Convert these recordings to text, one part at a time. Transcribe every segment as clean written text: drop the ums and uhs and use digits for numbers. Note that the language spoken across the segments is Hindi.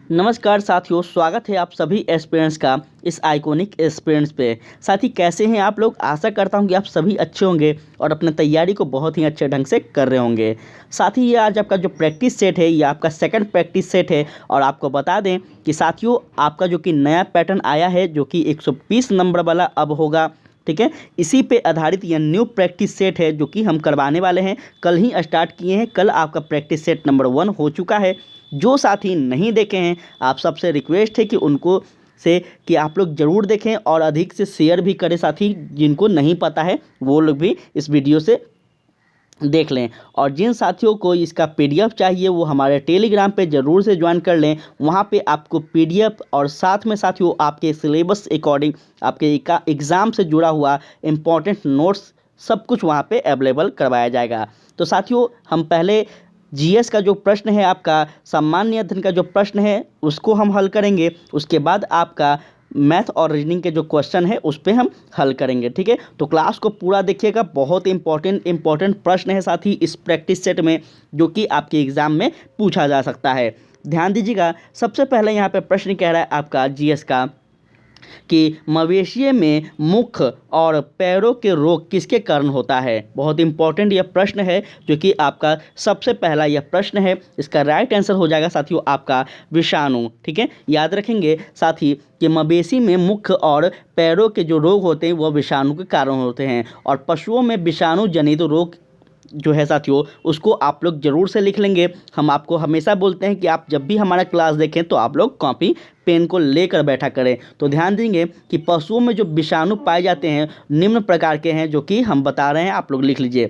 नमस्कार साथियों, स्वागत है आप सभी एस्पिरेंट्स का इस आइकॉनिक एस्पिरेंट्स पे। साथी कैसे हैं आप लोग? आशा करता हूं कि आप सभी अच्छे होंगे और अपने तैयारी को बहुत ही अच्छे ढंग से कर रहे होंगे। साथ ही ये आज आपका जो प्रैक्टिस सेट है ये आपका सेकंड प्रैक्टिस सेट है और आपको बता दें कि साथियों आपका जो कि नया पैटर्न आया है जो कि 120 नंबर वाला अब होगा। ठीक है, इसी पे आधारित यह न्यू प्रैक्टिस सेट है जो कि हम करवाने वाले हैं। कल ही स्टार्ट किए हैं, कल आपका प्रैक्टिस सेट नंबर 1 हो चुका है। जो साथी नहीं देखे हैं आप सबसे रिक्वेस्ट है कि उनको से कि आप लोग ज़रूर देखें और अधिक से शेयर भी करें। साथी जिनको नहीं पता है वो लोग भी इस वीडियो से देख लें और जिन साथियों को इसका पीडीएफ चाहिए वो हमारे टेलीग्राम पे ज़रूर से ज्वाइन कर लें। वहाँ पे आपको पीडीएफ और साथ में साथियों आपके सिलेबस अकॉर्डिंग आपके एग्ज़ाम से जुड़ा हुआ इम्पॉर्टेंट नोट्स सब कुछ वहाँ पे अवेलेबल करवाया जाएगा। तो साथियों हम पहले जीएस का जो प्रश्न है, आपका सामान्य अध्ययन का जो प्रश्न है उसको हम हल करेंगे। उसके बाद आपका मैथ और रीजनिंग के जो क्वेश्चन है उस पर हम हल करेंगे। ठीक है, तो क्लास को पूरा देखिएगा, बहुत इंपॉर्टेंट प्रश्न है साथ ही इस प्रैक्टिस सेट में जो कि आपके एग्ज़ाम में पूछा जा सकता है। ध्यान दीजिएगा, सबसे पहले यहाँ पे प्रश्न कह रहा है आपका जीएस का कि मवेशी में मुख और पैरों के रोग किसके कारण होता है। बहुत इंपॉर्टेंट यह प्रश्न है जो कि आपका सबसे पहला यह प्रश्न है। इसका राइट आंसर हो जाएगा साथियों आपका विषाणु। ठीक है, याद रखेंगे साथी कि मवेशी में मुख और पैरों के जो रोग होते हैं वह विषाणु के कारण होते हैं और पशुओं में विषाणु जनित रोग जो है साथियों उसको आप लोग ज़रूर से लिख लेंगे। हम आपको हमेशा बोलते हैं कि आप जब भी हमारा क्लास देखें तो आप लोग कॉपी पेन को लेकर बैठा करें। तो ध्यान देंगे कि पशुओं में जो विषाणु पाए जाते हैं निम्न प्रकार के हैं जो कि हम बता रहे हैं, आप लोग लिख लीजिए।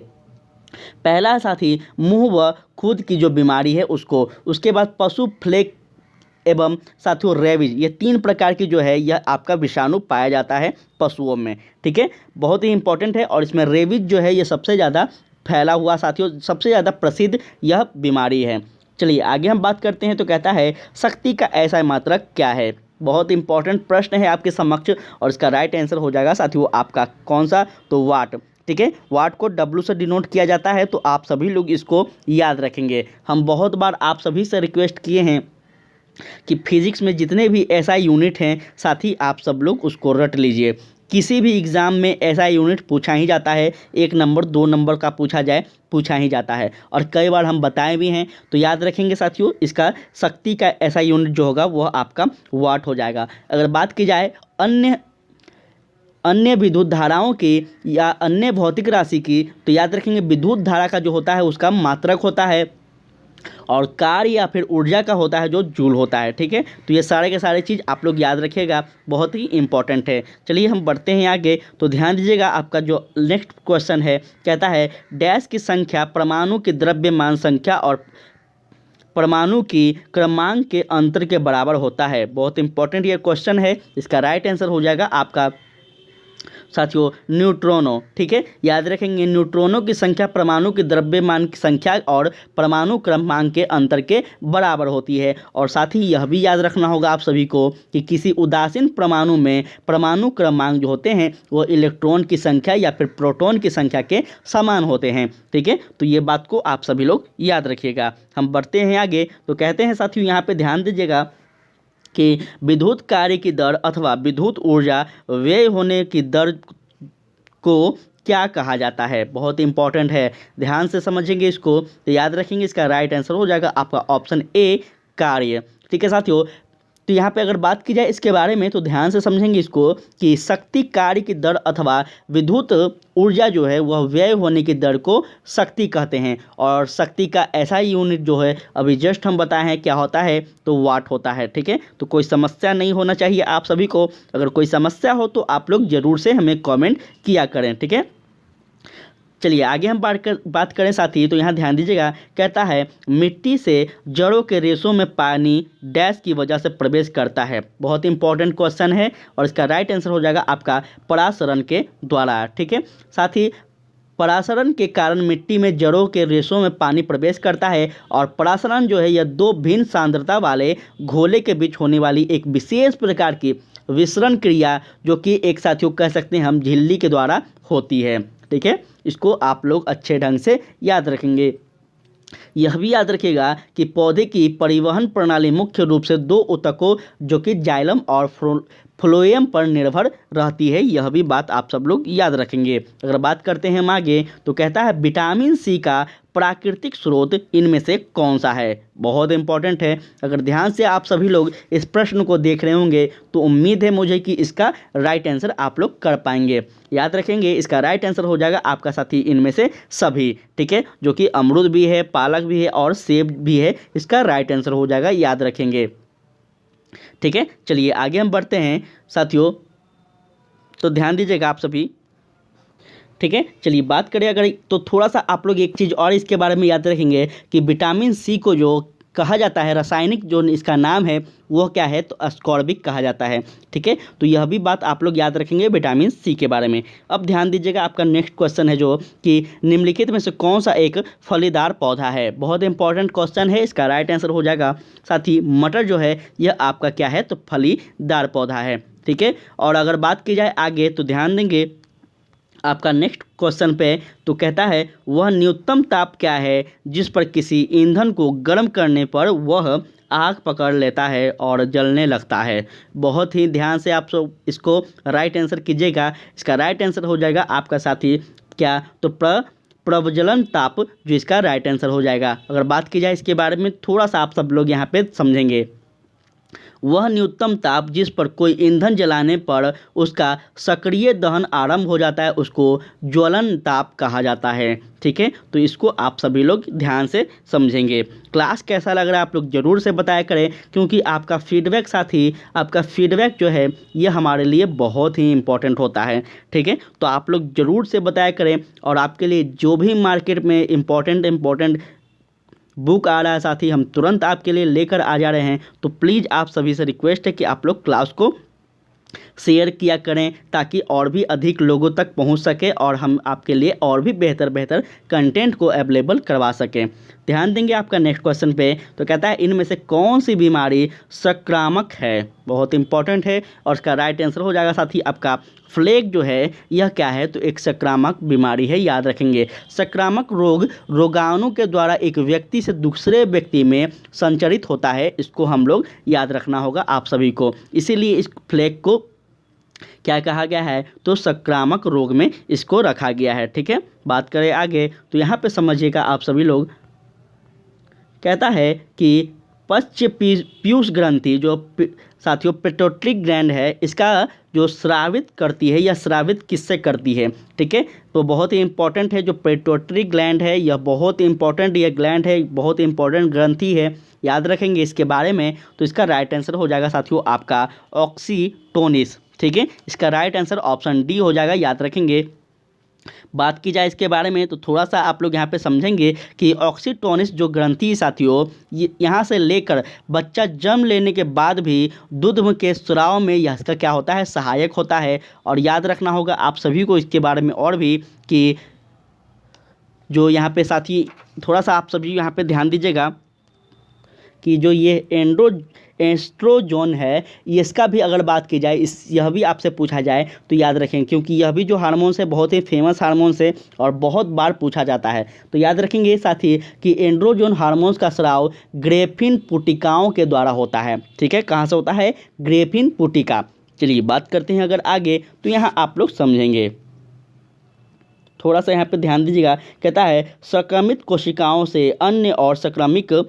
पहला साथी मुंह व खुद की जो बीमारी है उसको, उसके बाद पशु फ्लेक एवं साथियों रेबीज, ये 3 प्रकार की जो है यह आपका विषाणु पाया जाता है पशुओं में। ठीक है, बहुत ही इंपॉर्टेंट है और इसमें रेबीज जो है ये सबसे ज़्यादा फैला हुआ साथियों सबसे ज़्यादा प्रसिद्ध यह बीमारी है। चलिए आगे हम बात करते हैं। तो कहता है शक्ति का ऐसा मात्रक क्या है। बहुत इंपॉर्टेंट प्रश्न है आपके समक्ष और इसका राइट आंसर हो जाएगा साथियों आपका कौन सा, तो वाट। ठीक है, वाट को W से डिनोट किया जाता है, तो आप सभी लोग इसको याद रखेंगे। हम बहुत बार आप सभी से रिक्वेस्ट किए हैं कि फिजिक्स में जितने भी SI यूनिट हैं साथी आप सब लोग उसको रट लीजिए। किसी भी एग्ज़ाम में SI यूनिट पूछा ही जाता है, 1 नंबर 2 नंबर का पूछा ही जाता है और कई बार हम बताए भी हैं। तो याद रखेंगे साथियों, इसका शक्ति का SI यूनिट जो होगा वह आपका वाट हो जाएगा। अगर बात की जाए अन्य विद्युत धाराओं की या अन्य भौतिक राशि की, तो याद रखेंगे विद्युत धारा का जो होता है उसका मात्रक होता है और कार्य या फिर ऊर्जा का होता है जो जूल होता है। ठीक है, तो ये सारे के सारे चीज़ आप लोग याद रखिएगा, बहुत ही इंपॉर्टेंट है। चलिए हम बढ़ते हैं आगे। तो ध्यान दीजिएगा, आपका जो नेक्स्ट क्वेश्चन है कहता है डैश की संख्या परमाणु की द्रव्यमान संख्या और परमाणु की क्रमांक के अंतर के बराबर होता है। बहुत इंपॉर्टेंट ये क्वेश्चन है। इसका राइट आंसर हो जाएगा आपका साथियों न्यूट्रॉनों। ठीक है, याद रखेंगे न्यूट्रॉनों की संख्या परमाणु की द्रव्यमान की संख्या और परमाणु क्रमांक के अंतर के बराबर होती है। और साथ ही यह भी याद रखना होगा आप सभी को कि किसी उदासीन परमाणु में परमाणु क्रमांक जो होते हैं वो इलेक्ट्रॉन की संख्या या फिर प्रोटॉन की संख्या के समान होते हैं। ठीक है, तो ये बात को आप सभी लोग याद रखिएगा। हम बढ़ते हैं आगे। तो कहते हैं साथियों यहाँ पे ध्यान दीजिएगा कि विद्युत कार्य की दर अथवा विद्युत ऊर्जा व्यय होने की दर को क्या कहा जाता है। बहुत इंपॉर्टेंट है, ध्यान से समझेंगे इसको तो याद रखेंगे। इसका राइट आंसर हो जाएगा आपका ऑप्शन ए कार्य। ठीक है साथियों, तो यहाँ पे अगर बात की जाए इसके बारे में तो ध्यान से समझेंगे इसको कि शक्ति कार्य की दर अथवा विद्युत ऊर्जा जो है वह व्यय होने की दर को शक्ति कहते हैं और शक्ति का ऐसा यूनिट जो है अभी जस्ट हम बताए हैं क्या होता है, तो वाट होता है। ठीक है, तो कोई समस्या नहीं होना चाहिए आप सभी को। अगर कोई समस्या हो तो आप लोग ज़रूर से हमें कॉमेंट किया करें। ठीक है, चलिए आगे हम बात करें साथी। तो यहाँ ध्यान दीजिएगा, कहता है मिट्टी से जड़ों के रेशों में पानी डैश की वजह से प्रवेश करता है। बहुत इंपॉर्टेंट क्वेश्चन है और इसका राइट आंसर हो जाएगा आपका परासरण के द्वारा। ठीक है, साथ ही परासरण के कारण मिट्टी में जड़ों के रेशों में पानी प्रवेश करता है और परासरण जो है यह 2 भिन्न सांद्रता वाले घोले के बीच होने वाली एक विशेष प्रकार की विसरण क्रिया जो कि एक साथियों कह सकते हैं हम झिल्ली के द्वारा होती है। ठीक है, इसको आप लोग अच्छे ढंग से याद रखेंगे। यह भी याद रखिएगा कि पौधे की परिवहन प्रणाली मुख्य रूप से दो ऊतकों जो कि जाइलम और फ्लोएम पर निर्भर रहती है। यह भी बात आप सब लोग याद रखेंगे। अगर बात करते हैं हम आगे तो कहता है विटामिन सी का प्राकृतिक स्रोत इनमें से कौन सा है। बहुत इंपॉर्टेंट है। अगर ध्यान से आप सभी लोग इस प्रश्न को देख रहे होंगे तो उम्मीद है मुझे कि इसका राइट आंसर आप लोग कर पाएंगे। याद रखेंगे इसका राइट आंसर हो जाएगा आपका साथी इनमें से सभी। ठीक है, जो कि अमरूद भी है, पालक भी है और सेब भी है। इसका राइट आंसर हो जाएगा, याद रखेंगे। ठीक है, चलिए आगे हम बढ़ते हैं साथियों, तो ध्यान दीजिएगा आप सभी। ठीक है, चलिए बात करें अगर तो थोड़ा सा आप लोग एक चीज़ और इसके बारे में याद रखेंगे कि विटामिन सी को जो कहा जाता है, रासायनिक जो इसका नाम है वो क्या है, तो अस्कॉर्बिक कहा जाता है। ठीक है, तो यह भी बात आप लोग याद रखेंगे विटामिन सी के बारे में। अब ध्यान दीजिएगा, आपका नेक्स्ट क्वेश्चन है जो कि निम्नलिखित में से कौन सा एक फलीदार पौधा है। बहुत इंपॉर्टेंट क्वेश्चन है, इसका राइट आंसर हो जाएगा साथ ही मटर जो है यह आपका क्या है, तो फलीदार पौधा है। ठीक है, और अगर बात की जाए आगे तो ध्यान देंगे आपका नेक्स्ट क्वेश्चन पे, तो कहता है वह न्यूनतम ताप क्या है जिस पर किसी ईंधन को गर्म करने पर वह आग पकड़ लेता है और जलने लगता है। बहुत ही ध्यान से आप सब इसको राइट आंसर कीजिएगा। इसका राइट आंसर हो जाएगा आपका साथी क्या, तो प्रज्वलन ताप जो इसका राइट आंसर हो जाएगा। अगर बात की जाए इसके बारे में थोड़ा सा आप सब लोग यहाँ पे समझेंगे। वह न्यूनतम ताप जिस पर कोई ईंधन जलाने पर उसका सक्रिय दहन आरंभ हो जाता है उसको ज्वलन ताप कहा जाता है। ठीक है, तो इसको आप सभी लोग ध्यान से समझेंगे। क्लास कैसा लग रहा है आप लोग ज़रूर से बताया करें, क्योंकि आपका फीडबैक साथी, आपका फीडबैक जो है ये हमारे लिए बहुत ही इंपॉर्टेंट होता है। ठीक है, तो आप लोग ज़रूर से बताया करें, और आपके लिए जो भी मार्केट में इम्पॉर्टेंट बुक आ रहा है साथी हम तुरंत आपके लिए लेकर आ जा रहे हैं। तो प्लीज़ आप सभी से रिक्वेस्ट है कि आप लोग क्लास को शेयर किया करें ताकि और भी अधिक लोगों तक पहुंच सके और हम आपके लिए और भी बेहतर कंटेंट को अवेलेबल करवा सकें। ध्यान देंगे आपका नेक्स्ट क्वेश्चन पे, तो कहता है इनमें से कौन सी बीमारी संक्रामक है। बहुत इंपॉर्टेंट है और इसका राइट आंसर हो जाएगा साथी आपका फ्लेग जो है यह क्या है, तो एक संक्रामक बीमारी है। याद रखेंगे संक्रामक रोग रोगाणु के द्वारा एक व्यक्ति से दूसरे व्यक्ति में संचरित होता है। इसको हम लोग याद रखना होगा आप सभी को, इसीलिए इस फ्लेग को क्या कहा गया है, तो संक्रामक रोग में इसको रखा गया है। ठीक है, बात करें आगे तो यहाँ पे समझिएगा आप सभी लोग, कहता है कि पश्च पीयूष ग्रंथि जो साथियों पिट्यूटरी ग्लैंड है, इसका जो स्रावित करती है, यह स्रावित किससे करती है। ठीक है, तो बहुत ही इंपॉर्टेंट है जो पिट्यूटरी ग्लैंड है, यह बहुत ही इंपॉर्टेंट यह ग्लैंड है, बहुत ही इंपॉर्टेंट ग्रंथि है। याद रखेंगे इसके बारे में, तो इसका राइट आंसर हो जाएगा साथियों आपका ऑक्सीटोसिस। ठीक है, इसका राइट आंसर ऑप्शन डी हो जाएगा, याद रखेंगे। बात की जाए इसके बारे में तो थोड़ा सा आप लोग यहाँ पे समझेंगे कि ऑक्सीटोसिस जो ग्रंथि साथियों यहाँ से लेकर बच्चा जन्म लेने के बाद भी दूध के स्राव में यह इसका क्या होता है, सहायक होता है। और याद रखना होगा आप सभी को इसके बारे में और भी कि जो यहाँ पे साथी थोड़ा सा आप सभी यहाँ पे ध्यान दीजिएगा कि जो ये एस्ट्रोजोन है, इसका भी अगर बात की जाए, यह भी आपसे पूछा जाए तो याद रखें, क्योंकि यह भी जो हार्मोन्स है बहुत ही फेमस हार्मोन्स है और बहुत बार पूछा जाता है। तो याद रखेंगे साथी कि एंड्रोजोन हार्मोन्स का स्राव ग्रेफिन पुटिकाओं के द्वारा होता है। ठीक है, कहाँ से होता है, ग्रेफिन पुटिका। चलिए बात करते हैं अगर आगे, तो यहाँ आप लोग समझेंगे, थोड़ा सा यहाँ पे ध्यान दीजिएगा। कहता है संक्रमित कोशिकाओं से अन्य और संक्रमित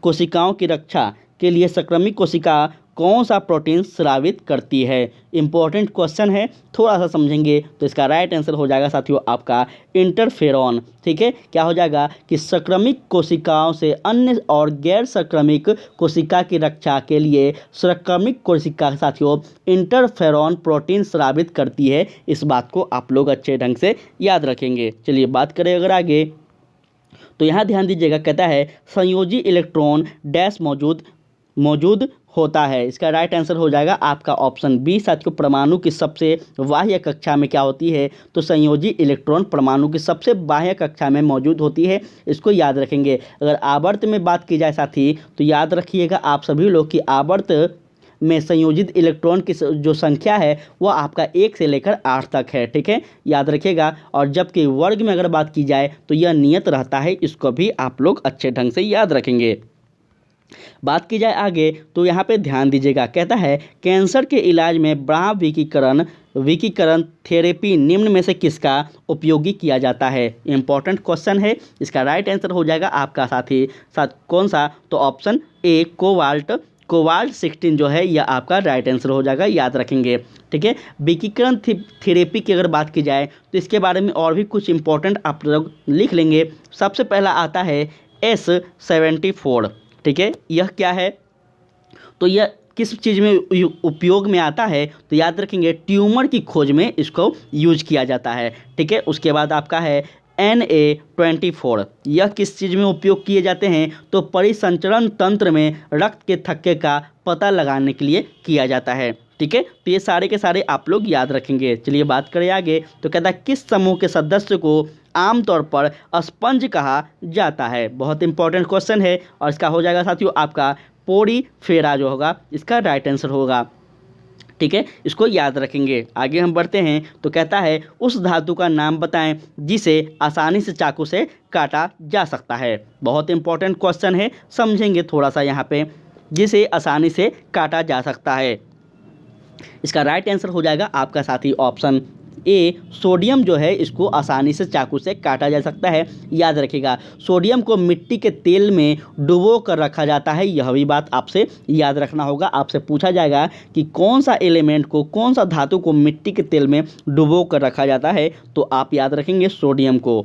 कोशिकाओं की रक्षा के लिए संक्रमित कोशिका कौन सा प्रोटीन स्रावित करती है। इंपॉर्टेंट क्वेश्चन है, थोड़ा सा समझेंगे तो इसका राइट आंसर हो जाएगा साथियों आपका इंटरफेरॉन। ठीक है, क्या हो जाएगा कि संक्रमित कोशिकाओं से अन्य और गैर संक्रमित कोशिका की रक्षा के लिए संक्रमित कोशिका साथियों इंटरफेरॉन प्रोटीन स्रावित करती है। इस बात को आप लोग अच्छे ढंग से याद रखेंगे। चलिए बात करें अगर आगे, तो यहाँ ध्यान दीजिएगा, कहता है संयोजी इलेक्ट्रॉन डैश मौजूद होता है। इसका राइट आंसर हो जाएगा आपका ऑप्शन बी साथियों, परमाणु की सबसे बाह्य कक्षा में क्या होती है, तो संयोजी इलेक्ट्रॉन परमाणु की सबसे बाह्य कक्षा में मौजूद होती है। इसको याद रखेंगे। अगर आवर्त में बात की जाए साथी, तो याद रखिएगा आप सभी लोग कि आवर्त में संयोजित इलेक्ट्रॉन की जो संख्या है वो आपका 1 से लेकर 8 तक है, ठीक है, याद रखिएगा। और जबकि वर्ग में अगर बात की जाए तो यह नियत रहता है, इसको भी आप लोग अच्छे ढंग से याद रखेंगे। बात की जाए आगे तो यहाँ पे ध्यान दीजिएगा, कहता है कैंसर के इलाज में ब्राह विकिकरण थेरेपी निम्न में से किसका उपयोगी किया जाता है। इंपॉर्टेंट क्वेश्चन है, इसका राइट आंसर हो जाएगा आपका साथ कौन सा, तो ऑप्शन ए कोबाल्ट 16 जो है यह आपका राइट आंसर हो जाएगा, याद रखेंगे, ठीक है। विकिकरण थेरेपी की अगर बात की जाए तो इसके बारे में और भी कुछ इंपॉर्टेंट आप लोग लिख लेंगे। सबसे पहला आता है S74, ठीक है, यह क्या है, तो यह किस चीज़ में उपयोग में आता है, तो याद रखेंगे ट्यूमर की खोज में इसको यूज किया जाता है, ठीक है। उसके बाद आपका है Na24, यह किस चीज़ में उपयोग किए जाते हैं, तो परिसंचरण तंत्र में रक्त के थक्के का पता लगाने के लिए किया जाता है, ठीक है। तो ये सारे के सारे आप लोग याद रखेंगे। चलिए बात करें आगे, तो कहता है किस समूह के सदस्य को आमतौर पर स्पंज कहा जाता है। बहुत इंपॉर्टेंट क्वेश्चन है और इसका हो जाएगा साथियों आपका पोरीफेरा जो होगा इसका राइट आंसर होगा, ठीक है, इसको याद रखेंगे। आगे हम बढ़ते हैं तो कहता है उस धातु का नाम बताएं जिसे आसानी से चाकू से काटा जा सकता है। बहुत इंपॉर्टेंट क्वेश्चन है, समझेंगे थोड़ा सा यहाँ पे, जिसे आसानी से काटा जा सकता है। इसका राइट आंसर हो जाएगा आपका साथी ऑप्शन ए, सोडियम जो है इसको आसानी से चाकू से काटा जा सकता है, याद रखिएगा। सोडियम को मिट्टी के तेल में डुबो कर रखा जाता है, यह भी बात आपसे याद रखना होगा। आपसे पूछा जाएगा कि कौन सा एलिमेंट को, कौन सा धातु को मिट्टी के तेल में डुबो कर रखा जाता है, तो आप याद रखेंगे सोडियम को।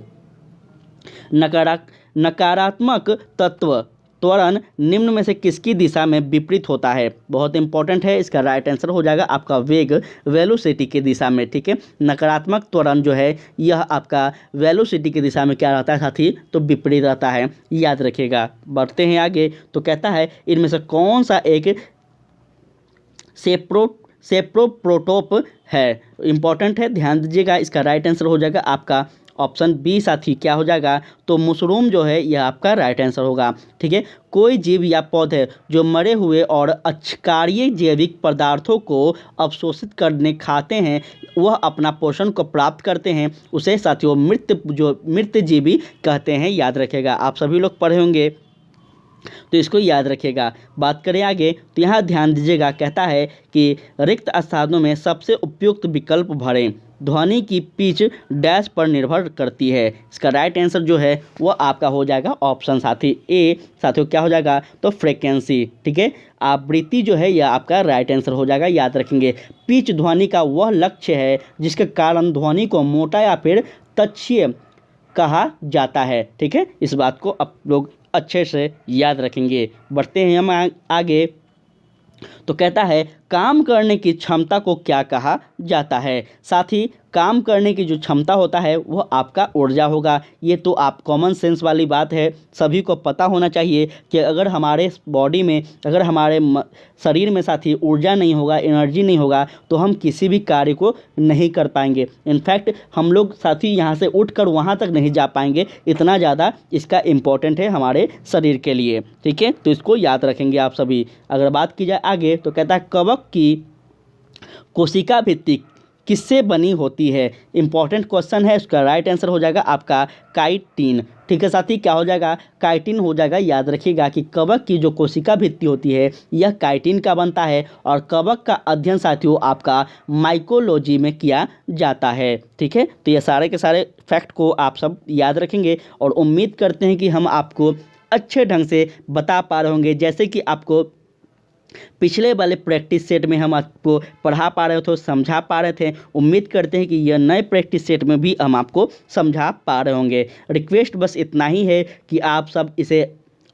नकारात्मक तत्व त्वरण निम्न में से किसकी दिशा में विपरीत होता है। बहुत इंपॉर्टेंट है, इसका राइट आंसर हो जाएगा आपका वेग, वेलोसिटी की दिशा में, ठीक है। नकारात्मक त्वरण जो है यह आपका वेलोसिटी की दिशा में क्या रहता है साथी, तो विपरीत रहता है, याद रखिएगा। बढ़ते हैं आगे तो कहता है इनमें से कौन सा एक सेप्रोप्रोटोप है। इंपॉर्टेंट है, ध्यान दीजिएगा। इसका राइट आंसर हो जाएगा आपका ऑप्शन बी साथी, क्या हो जाएगा, तो मशरूम जो है यह आपका राइट आंसर होगा, ठीक है। कोई जीव या पौधे जो मरे हुए और अक्षकार्य जैविक पदार्थों को अवशोषित करने खाते हैं, वह अपना पोषण को प्राप्त करते हैं, उसे साथियों मृत जीवी कहते हैं, याद रखेगा। आप सभी लोग पढ़े होंगे तो इसको याद रखिएगा। बात करें आगे तो यहाँ ध्यान दीजिएगा, कहता है कि रिक्त स्थानों में सबसे उपयुक्त विकल्प भरें। ध्वनि की पिच डैश पर निर्भर करती है। इसका राइट आंसर जो है वो आपका हो जाएगा ऑप्शन साथी ए, साथियों क्या हो जाएगा, तो फ्रीक्वेंसी, ठीक है। आवृत्ति जो है यह आपका राइट आंसर हो जाएगा, याद रखेंगे। पिच ध्वनि का वह लक्ष्य है जिसके कारण ध्वनि को मोटा या फिर तच्छ्य कहा जाता है, ठीक है। इस बात को आप लोग अच्छे से याद रखेंगे। बढ़ते हैं हम आगे तो कहता है काम करने की क्षमता को क्या कहा जाता है। साथ ही काम करने की जो क्षमता होता है वो आपका ऊर्जा होगा। ये तो आप कॉमन सेंस वाली बात है, सभी को पता होना चाहिए कि अगर हमारे बॉडी में, अगर हमारे शरीर में साथी ऊर्जा नहीं होगा, एनर्जी नहीं होगा, तो हम किसी भी कार्य को नहीं कर पाएंगे। इनफैक्ट हम लोग साथी यहाँ से उठकर वहाँ तक नहीं जा पाएंगे, इतना ज़्यादा इसका इम्पोर्टेंट है हमारे शरीर के लिए, ठीक है। तो इसको याद रखेंगे आप सभी। अगर बात की जाए आगे तो कहता है कवक की कोशिका भित्ति किससे बनी होती है। इंपॉर्टेंट क्वेश्चन है, उसका राइट आंसर हो जाएगा आपका काइटिन, ठीक है साथी, क्या हो जाएगा, काइटिन हो जाएगा। याद रखिएगा कि कवक की जो कोशिका भित्ति होती है यह काइटिन का बनता है और कवक का अध्ययन साथियों आपका माइकोलॉजी में किया जाता है, ठीक है। तो ये सारे के सारे फैक्ट को आप सब याद रखेंगे और उम्मीद करते हैं कि हम आपको अच्छे ढंग से बता पा रहे होंगे। जैसे कि आपको पिछले वाले प्रैक्टिस सेट में हम आपको पढ़ा पा रहे थे, समझा पा रहे थे, उम्मीद करते हैं कि यह नए प्रैक्टिस सेट में भी हम आपको समझा पा रहे होंगे। रिक्वेस्ट बस इतना ही है कि आप सब इसे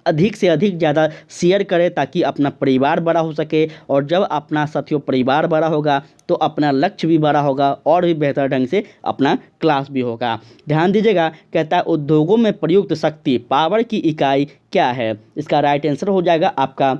अधिक से अधिक ज़्यादा शेयर करें ताकि अपना परिवार बड़ा हो सके, और जब अपना साथियों परिवार बड़ा होगा तो अपना लक्ष्य भी बड़ा होगा और भी बेहतर ढंग से अपना क्लास भी होगा। ध्यान दीजिएगा, कहता है उद्योगों में प्रयुक्त शक्ति पावर की इकाई क्या है। इसका राइट आंसर हो जाएगा आपका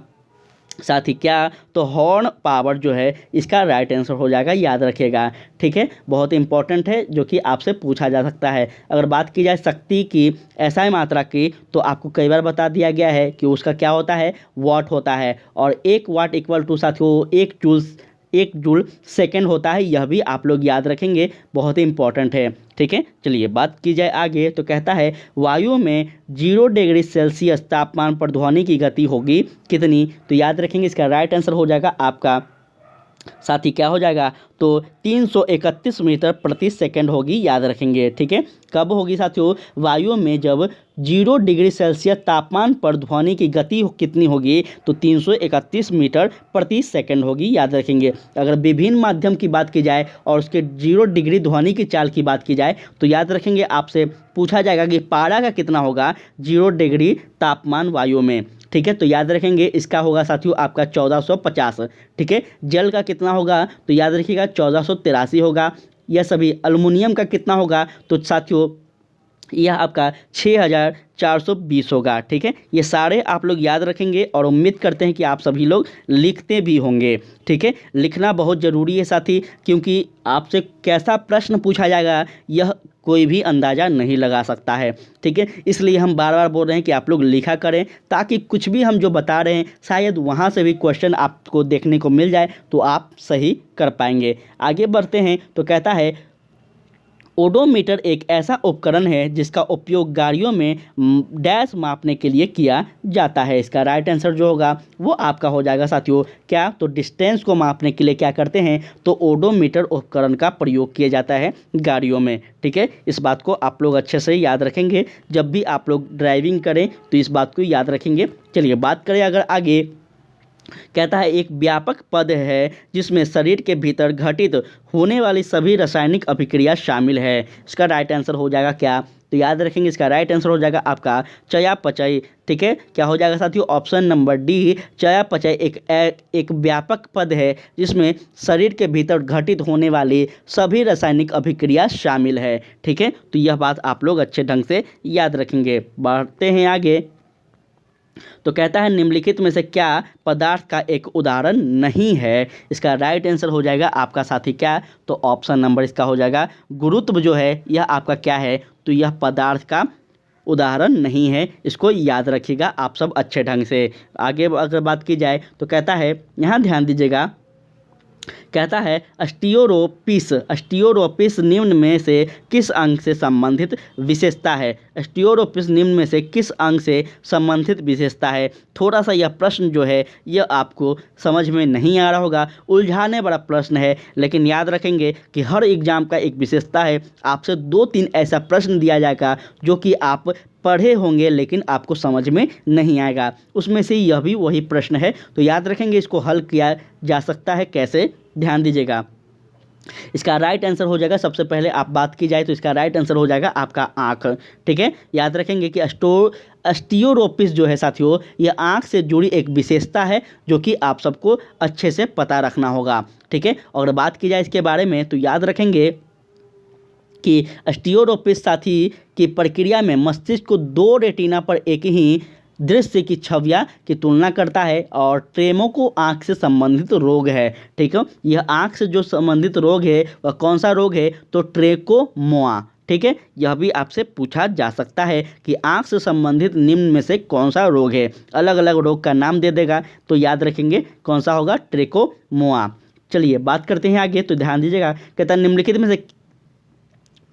साथ ही क्या, तो हॉर्न पावर जो है इसका राइट आंसर हो जाएगा, याद रखिएगा। ठीक है, बहुत इंपॉर्टेंट है, जो कि आपसे पूछा जा सकता है। अगर बात की जाए शक्ति की एसआई मात्रा की, तो आपको कई बार बता दिया गया है कि उसका क्या होता है, वाट होता है। और 1 वाट इक्वल टू साथियों 1 जूल सेकेंड होता है, यह भी आप लोग याद रखेंगे, बहुत ही इंपॉर्टेंट है। ठीक है, चलिए बात की जाए आगे, तो कहता है वायु में 0 डिग्री सेल्सियस तापमान पर ध्वनि की गति होगी कितनी, तो याद रखेंगे इसका राइट आंसर हो जाएगा आपका, साथ ही क्या हो जाएगा, तो 331 मीटर प्रति सेकंड होगी, याद रखेंगे। ठीक है, कब होगी साथियों, वायु में जब 0 डिग्री सेल्सियस तापमान पर ध्वनि की गति कितनी होगी, तो 331 मीटर प्रति सेकंड होगी, याद रखेंगे। अगर विभिन्न माध्यम की बात की जाए और उसके 0 डिग्री ध्वनि की चाल की बात की जाए, तो याद रखेंगे आपसे पूछा जाएगा कि पारा का कितना होगा 0 डिग्री तापमान वायु में। ठीक है, तो याद रखेंगे इसका होगा साथियों आपका 1450। ठीक है, जल का कितना होगा, तो याद रखिएगा 1483 होगा। यह सभी अल्युमिनियम का कितना होगा, तो साथियों यह आपका 6420 होगा। ठीक है, ये सारे आप लोग याद रखेंगे और उम्मीद करते हैं कि आप सभी लोग लिखते भी होंगे। ठीक है, लिखना बहुत ज़रूरी है साथी, क्योंकि आपसे कैसा प्रश्न पूछा जाएगा यह कोई भी अंदाज़ा नहीं लगा सकता है। ठीक है, इसलिए हम बार बार बोल रहे हैं कि आप लोग लिखा करें, ताकि कुछ भी हम जो बता रहे हैं शायद वहाँ से भी क्वेश्चन आपको देखने को मिल जाए, तो आप सही कर पाएंगे। आगे बढ़ते हैं, तो कहता है ओडोमीटर एक ऐसा उपकरण है जिसका उपयोग गाड़ियों में डैश मापने के लिए किया जाता है। इसका राइट आंसर जो होगा वो आपका हो जाएगा साथियों क्या, तो डिस्टेंस को मापने के लिए क्या करते हैं, तो ओडोमीटर उपकरण का प्रयोग किया जाता है गाड़ियों में। ठीक है, इस बात को आप लोग अच्छे से याद रखेंगे, जब भी आप लोग ड्राइविंग करें तो इस बात को याद रखेंगे। चलिए बात करें अगर आगे, कहता है एक व्यापक पद है जिसमें शरीर के भीतर घटित होने वाली सभी रासायनिक अभिक्रिया शामिल है। इसका राइट आंसर हो जाएगा क्या, तो याद रखेंगे इसका राइट आंसर हो जाएगा आपका चयापचय। ठीक है, क्या हो जाएगा साथियों, ऑप्शन नंबर डी, चयापचय एक व्यापक पद है जिसमें शरीर के भीतर घटित होने वाली सभी रासायनिक अभिक्रिया शामिल है। ठीक है, तो यह बात आप लोग अच्छे ढंग से याद रखेंगे। बढ़ते हैं आगे, तो कहता है निम्नलिखित में से क्या पदार्थ का एक उदाहरण नहीं है। इसका राइट आंसर हो जाएगा आपका साथी क्या, तो ऑप्शन नंबर इसका हो जाएगा गुरुत्व जो है यह आपका क्या है, तो यह पदार्थ का उदाहरण नहीं है। इसको याद रखिएगा आप सब अच्छे ढंग से। आगे अगर बात की जाए, तो कहता है यहाँ ध्यान दीजिएगा, कहता है अस्टियोरोपिस निम्न में से किस अंग से संबंधित विशेषता है। अस्टियोरोपिस निम्न में से किस अंग से संबंधित विशेषता है। थोड़ा सा यह प्रश्न जो है यह आपको समझ में नहीं आ रहा होगा, उलझाने वाला प्रश्न है, लेकिन याद रखेंगे कि हर एग्जाम का एक विशेषता है। आपसे 2-3 ऐसा प्रश्न दिया जाएगा जो कि आप पढ़े होंगे लेकिन आपको समझ में नहीं आएगा, उसमें से यह भी वही प्रश्न है। तो याद रखेंगे इसको हल किया जा सकता है कैसे, ध्यान दीजिएगा। इसका राइट आंसर हो जाएगा, सबसे पहले आप बात की जाए तो इसका राइट आंसर हो जाएगा आपका आँख। ठीक है, याद रखेंगे कि अस्टियोरोपिस जो है साथियों यह आँख से जुड़ी एक विशेषता है जो कि आप सबको अच्छे से पता रखना होगा। ठीक है, और बात की जाए इसके बारे में, तो याद रखेंगे कि अस्टियोरोपिस साथी की प्रक्रिया में मस्तिष्क को 2 रेटिना पर एक ही दृश्य की छवियां की तुलना करता है, और ट्रेमो आँख से संबंधित रोग है। ठीक है, यह आँख से जो संबंधित रोग है वह कौन सा रोग है, तो ट्रेकोमोआ। ठीक है, यह भी आपसे पूछा जा सकता है कि आँख से संबंधित निम्न में से कौन सा रोग है, अलग अलग रोग का नाम दे देगा, तो याद रखेंगे कौन सा होगा, ट्रेकोमोआ। चलिए बात करते हैं आगे, तो ध्यान दीजिएगा, कहता है निम्नलिखित में से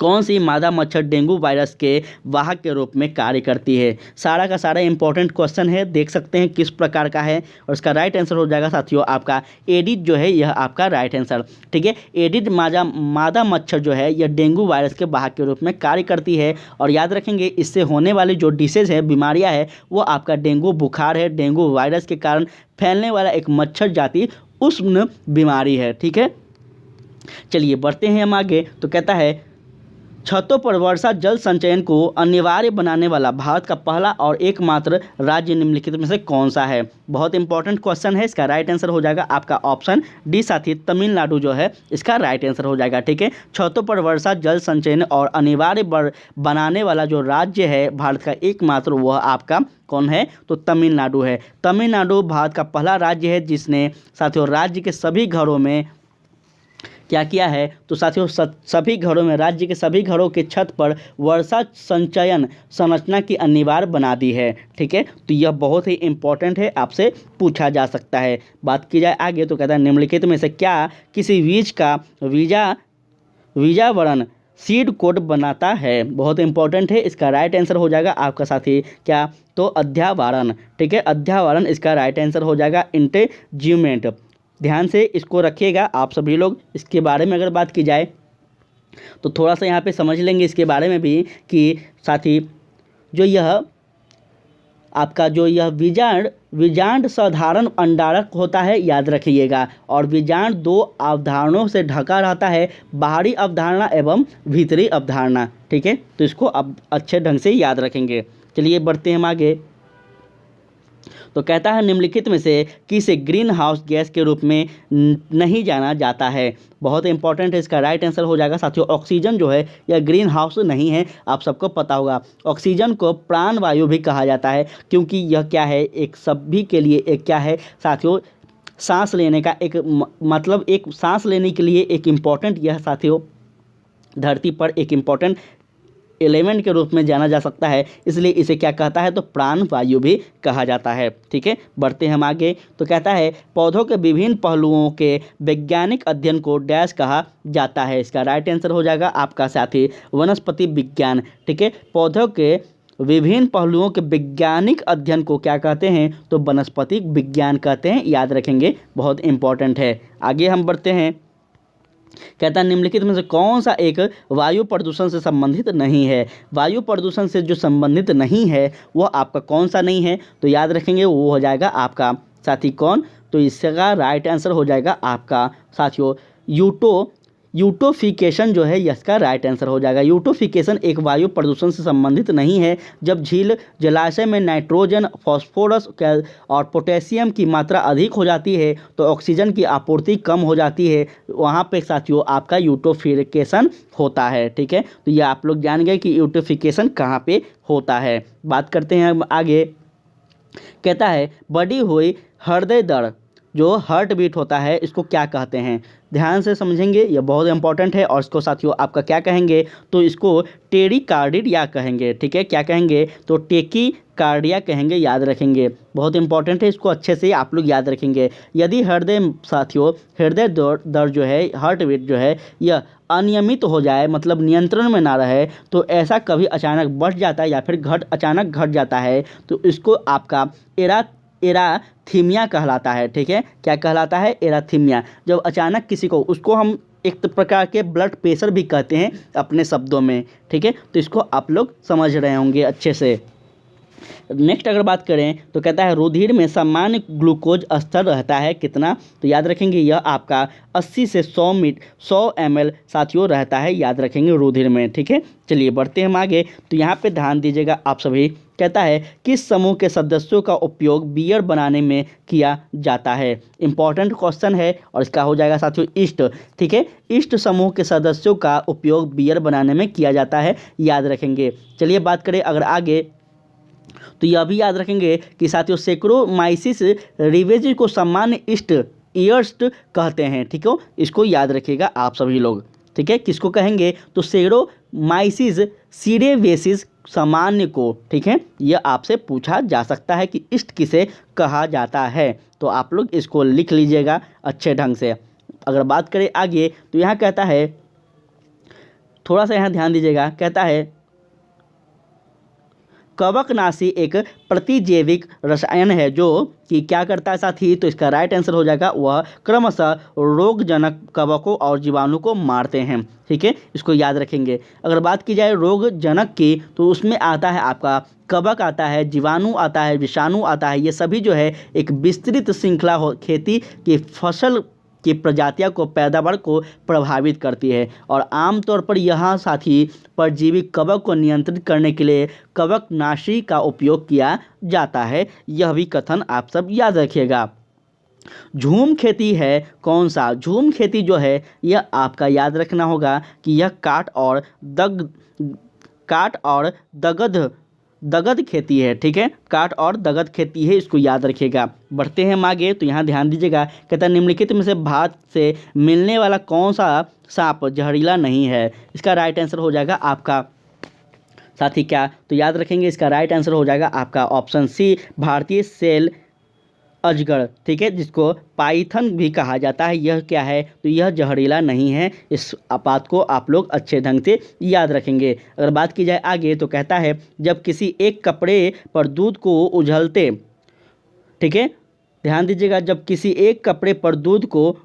कौन सी मादा मच्छर डेंगू वायरस के वाहक के रूप में कार्य करती है। सारा का सारा इंपॉर्टेंट क्वेश्चन है, देख सकते हैं किस प्रकार का है, और इसका राइट आंसर हो जाएगा साथियों आपका एडिस जो है यह आपका राइट आंसर। ठीक है, एडिस मादा मच्छर जो है यह डेंगू वायरस के वाहक के रूप में कार्य करती है, और याद रखेंगे इससे होने वाली जो डिसीज है, बीमारियाँ है, वो आपका डेंगू बुखार है। डेंगू वायरस के कारण फैलने वाला एक मच्छर जाति उष्ण बीमारी है। ठीक है, चलिए बढ़ते हैं हम आगे, तो कहता है छतों पर वर्षा जल संचयन को अनिवार्य बनाने वाला भारत का पहला और एकमात्र राज्य निम्नलिखित में से कौन सा है। बहुत इंपॉर्टेंट क्वेश्चन है। इसका राइट आंसर हो जाएगा आपका ऑप्शन डी साथी, तमिलनाडु जो है इसका राइट आंसर हो जाएगा। ठीक है, छतों पर वर्षा जल संचयन और अनिवार्य बनाने वाला जो राज्य है भारत का एकमात्र, वह आपका कौन है, तो तमिलनाडु है। तमिलनाडु भारत का पहला राज्य है जिसने साथियों राज्य के सभी घरों में क्या किया है, तो साथियों सभी घरों में, राज्य के सभी घरों के छत पर वर्षा संचयन संरचना की अनिवार्य बना दी है। ठीक है, तो यह बहुत ही इंपॉर्टेंट है, आपसे पूछा जा सकता है। बात की जाए आगे तो कहता है निम्नलिखित में से क्या किसी बीज का बीजावरण सीड कोड बनाता है। बहुत इंपॉर्टेंट है, इसका राइट आंसर हो जाएगा आपका साथी क्या, तो अध्यावरण। ठीक है, अध्यावरण इसका राइट आंसर हो जाएगा। इंटेज्यूमेंट, ध्यान से इसको रखिएगा आप सभी लोग। इसके बारे में अगर बात की जाए तो थोड़ा सा यहाँ पे समझ लेंगे इसके बारे में भी कि साथी जो यह आपका जो यह बीजांड साधारण अंडारक होता है, याद रखिएगा। और बीजांड दो अवधारणाओं से ढका रहता है, बाहरी अवधारणा एवं भीतरी अवधारणा। ठीक है, तो इसको अब अच्छे ढंग से याद रखेंगे। चलिए बढ़ते हैं हम आगे। तो कहता है निम्नलिखित में से किसे ग्रीन हाउस गैस के रूप में नहीं जाना जाता है। बहुत इंपॉर्टेंट है, इसका राइट आंसर हो जाएगा साथियों ऑक्सीजन जो है यह ग्रीन हाउस नहीं है, आप सबको पता होगा। ऑक्सीजन को प्राण वायु भी कहा जाता है क्योंकि यह क्या है, एक सभी के लिए एक क्या है साथियों, सांस लेने का एक मतलब एक सांस लेने के लिए एक इम्पॉर्टेंट, यह साथियों धरती पर एक इम्पॉर्टेंट एलिमेंट के रूप में जाना जा सकता है, इसलिए इसे क्या कहता है, तो प्राण वायु भी कहा जाता है। ठीक है, बढ़ते हैं हम आगे। तो कहता है पौधों के विभिन्न पहलुओं के वैज्ञानिक अध्ययन को डैश कहा जाता है। इसका राइट आंसर हो जाएगा आपका साथी वनस्पति विज्ञान। ठीक है, पौधों के विभिन्न पहलुओं के वैज्ञानिक अध्ययन को क्या कहते हैं, तो वनस्पति विज्ञान कहते हैं, याद रखेंगे, बहुत इंपॉर्टेंट है। आगे हम बढ़ते हैं। कहता है निम्नलिखित में से कौन सा एक वायु प्रदूषण से संबंधित नहीं है। वायु प्रदूषण से जो संबंधित नहीं है वह आपका कौन सा नहीं है, तो याद रखेंगे वो हो जाएगा आपका साथी कौन, तो इसका राइट आंसर हो जाएगा आपका साथियों यूटोफिकेशन जो है, इसका राइट आंसर हो जाएगा। यूटोफिकेशन एक वायु प्रदूषण से संबंधित नहीं है। जब झील जलाशय में नाइट्रोजन, फास्फोरस और पोटेशियम की मात्रा अधिक हो जाती है तो ऑक्सीजन की आपूर्ति कम हो जाती है, वहाँ पे साथियों आपका यूटोफिकेशन होता है। ठीक है, तो ये आप लोग जान गए कि यूटोफिकेशन कहाँ पे होता है। बात करते हैं हम आगे। कहता है बढ़ी हुई हृदय दर, जो हार्ट बीट होता है, इसको क्या कहते हैं। ध्यान से समझेंगे, ये बहुत इंपॉर्टेंट है। और इसको साथियों आपका क्या कहेंगे, तो इसको टेरिकार्डिया कहेंगे। ठीक है, क्या कहेंगे, तो टेकिकार्डिया कहेंगे, याद रखेंगे, बहुत इंपॉर्टेंट है, इसको अच्छे से आप लोग याद रखेंगे। यदि हृदय दर जो है, हार्ट बीट जो है, यह अनियमित हो जाए, मतलब नियंत्रण में ना रहे, तो ऐसा कभी अचानक बढ़ जाता है या फिर अचानक घट जाता है, तो इसको आपका एराथीमिया कहलाता है। ठीक है, क्या कहलाता है, एराथीमिया। जब अचानक किसी को, उसको हम एक प्रकार के ब्लड प्रेशर भी कहते हैं अपने शब्दों में। ठीक है, तो इसको आप लोग समझ रहे होंगे अच्छे से। नेक्स्ट अगर बात करें तो कहता है रुधिर में सामान्य ग्लूकोज स्तर रहता है कितना, तो याद रखेंगे यह आपका 80 से 100 ml साथियों रहता है, याद रखेंगे रुधिर में। ठीक है, चलिए बढ़ते हैं हम आगे। तो यहाँ पे ध्यान दीजिएगा आप सभी। कहता है किस समूह के सदस्यों का उपयोग बियर बनाने में किया जाता है। इंपॉर्टेंट क्वेश्चन है और इसका हो जाएगा साथियों ईस्ट। ठीक है, ईस्ट समूह के सदस्यों का उपयोग बियर बनाने में किया जाता है, याद रखेंगे। चलिए बात करें अगर आगे, तो यह भी याद रखेंगे कि साथियों सेक्रोमाइसिस रिवेज को सामान्य ईस्ट कहते हैं। ठीक है, इसको याद रखिएगा आप सभी लोग। ठीक है, किसको कहेंगे, तो सेरोमाइसिस सीरेवेसिस सामान्य को। ठीक है, यह आपसे पूछा जा सकता है कि ईस्ट किसे कहा जाता है, तो आप लोग इसको लिख लीजिएगा अच्छे ढंग से। अगर बात करें आगे तो यहाँ कहता है, थोड़ा सा यहाँ ध्यान दीजिएगा, कहता है कवकनाशी एक प्रतिजैविक रसायन है जो कि क्या करता है साथी, तो इसका राइट आंसर हो जाएगा वह क्रमशः रोगजनक कवकों और जीवाणु को मारते हैं। ठीक है, इसको याद रखेंगे। अगर बात की जाए रोगजनक की तो उसमें आता है आपका कवक आता है, जीवाणु आता है, विषाणु आता है। ये सभी जो है एक विस्तृत श्रृंखला खेती की फसल की प्रजातियों को पैदावार को प्रभावित करती है। और आमतौर पर यह साथी परजीवी कवक को नियंत्रित करने के लिए कवकनाशी का उपयोग किया जाता है। यह भी कथन आप सब याद रखिएगा। झूम खेती है कौन सा? झूम खेती जो है यह आपका याद रखना होगा कि यह काट और दगद खेती है। ठीक है, काट और दगद खेती है, इसको याद रखिएगा। बढ़ते हैं हम आगे, तो यहाँ ध्यान दीजिएगा। कहता है निम्नलिखित में से भारत से मिलने वाला कौन सा सांप जहरीला नहीं है? इसका राइट आंसर हो जाएगा आपका साथी क्या? तो याद रखेंगे, इसका राइट आंसर हो जाएगा आपका ऑप्शन सी, भारतीय सेल अजगर। ठीक है, जिसको पाइथन भी कहा जाता है। यह क्या है? तो यह जहरीला नहीं है। इस बात को आप लोग अच्छे ढंग से याद रखेंगे। अगर बात की जाए आगे, तो कहता है जब किसी एक कपड़े पर दूध को उझलते, ठीक है, ध्यान दीजिएगा, जब किसी एक कपड़े पर दूध को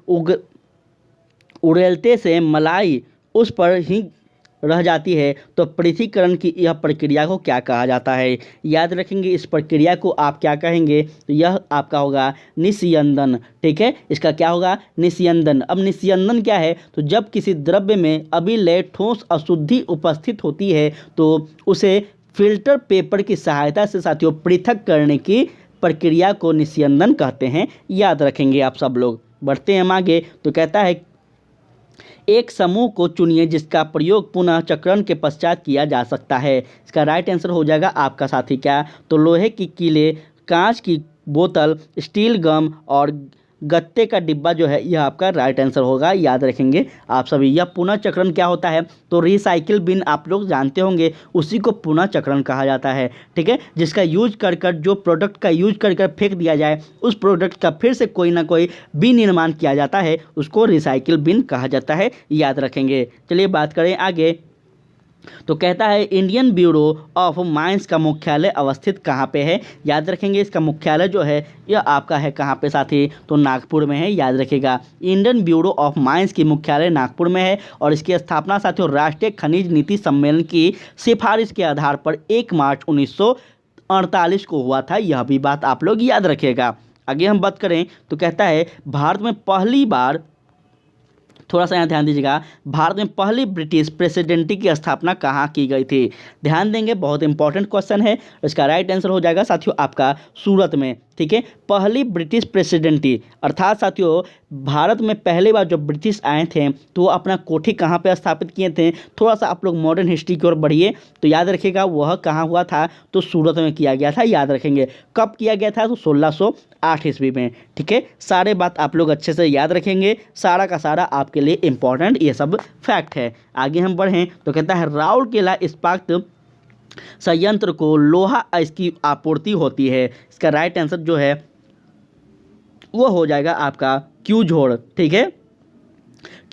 उड़ेलते से मलाई उस पर ही रह जाती है तो पृथक्करण की यह प्रक्रिया को क्या कहा जाता है? याद रखेंगे, इस प्रक्रिया को आप क्या कहेंगे? तो यह आपका होगा निस्यंदन। ठीक है, इसका क्या होगा? निस्यंदन। अब निस्यंदन क्या है? तो जब किसी द्रव्य में अभिलय ठोस अशुद्धि उपस्थित होती है तो उसे फिल्टर पेपर की सहायता से साथियों पृथक करने की प्रक्रिया को निस्यंदन कहते हैं। याद रखेंगे आप सब लोग। बढ़ते हैं हम आगे, तो कहता है एक समूह को चुनिए जिसका प्रयोग पुनः चक्रण के पश्चात किया जा सकता है। इसका राइट आंसर हो जाएगा आपका साथी क्या? तो लोहे की कीले, कांच की बोतल, स्टील गम और गत्ते का डिब्बा जो है यह आपका राइट आंसर होगा। याद रखेंगे आप सभी। यह पुनः चक्रण क्या होता है? तो रिसाइकिल बिन आप लोग जानते होंगे, उसी को पुनः चक्रण कहा जाता है। ठीक है, जिसका यूज कर जो प्रोडक्ट का यूज कर फेंक दिया जाए, उस प्रोडक्ट का फिर से कोई ना कोई विनिर्माण किया जाता है, उसको रिसाइकिल बिन कहा जाता है। याद रखेंगे। चलिए बात करें आगे, तो कहता है इंडियन ब्यूरो ऑफ माइंस का मुख्यालय अवस्थित कहाँ पे है? याद रखेंगे, इसका मुख्यालय जो है यह आपका है कहाँ पे साथी? तो नागपुर में है। याद रखिएगा, इंडियन ब्यूरो ऑफ माइंस की मुख्यालय नागपुर में है और इसकी स्थापना साथियों राष्ट्रीय खनिज नीति सम्मेलन की सिफारिश के आधार पर 1 मार्च 1948 को हुआ था। यह भी बात आप लोग याद रखिएगा। आगे हम बात करें, तो कहता है भारत में पहली बार, थोड़ा सा यहाँ ध्यान दीजिएगा, भारत में पहली ब्रिटिश प्रेसिडेंटी की स्थापना कहाँ की गई थी? ध्यान देंगे, बहुत इंपॉर्टेंट क्वेश्चन है। इसका राइट आंसर हो जाएगा साथियों आपका सूरत में। ठीक है, पहली ब्रिटिश प्रेसिडेंटी अर्थात साथियों भारत में पहली बार जब ब्रिटिश आए थे तो वो अपना कोठी कहाँ पे स्थापित किए थे? थोड़ा सा आप लोग मॉडर्न हिस्ट्री की ओर बढ़िए तो याद रखिएगा, वह कहाँ हुआ था? तो सूरत में किया गया था। याद रखेंगे, कब किया गया था? तो 1608 ईस्वी में। ठीक है, सारे बात आप लोग अच्छे से याद रखेंगे, सारा का सारा आपके लिए इंपॉर्टेंट ये सब फैक्ट है। आगे हम बढ़ें, तो कहता है राउरकेला इस्पात संयंत्र को लोहा इसकी आपूर्ति होती है। इसका राइट आंसर जो है वो हो जाएगा आपका क्यूझोड़। ठीक है,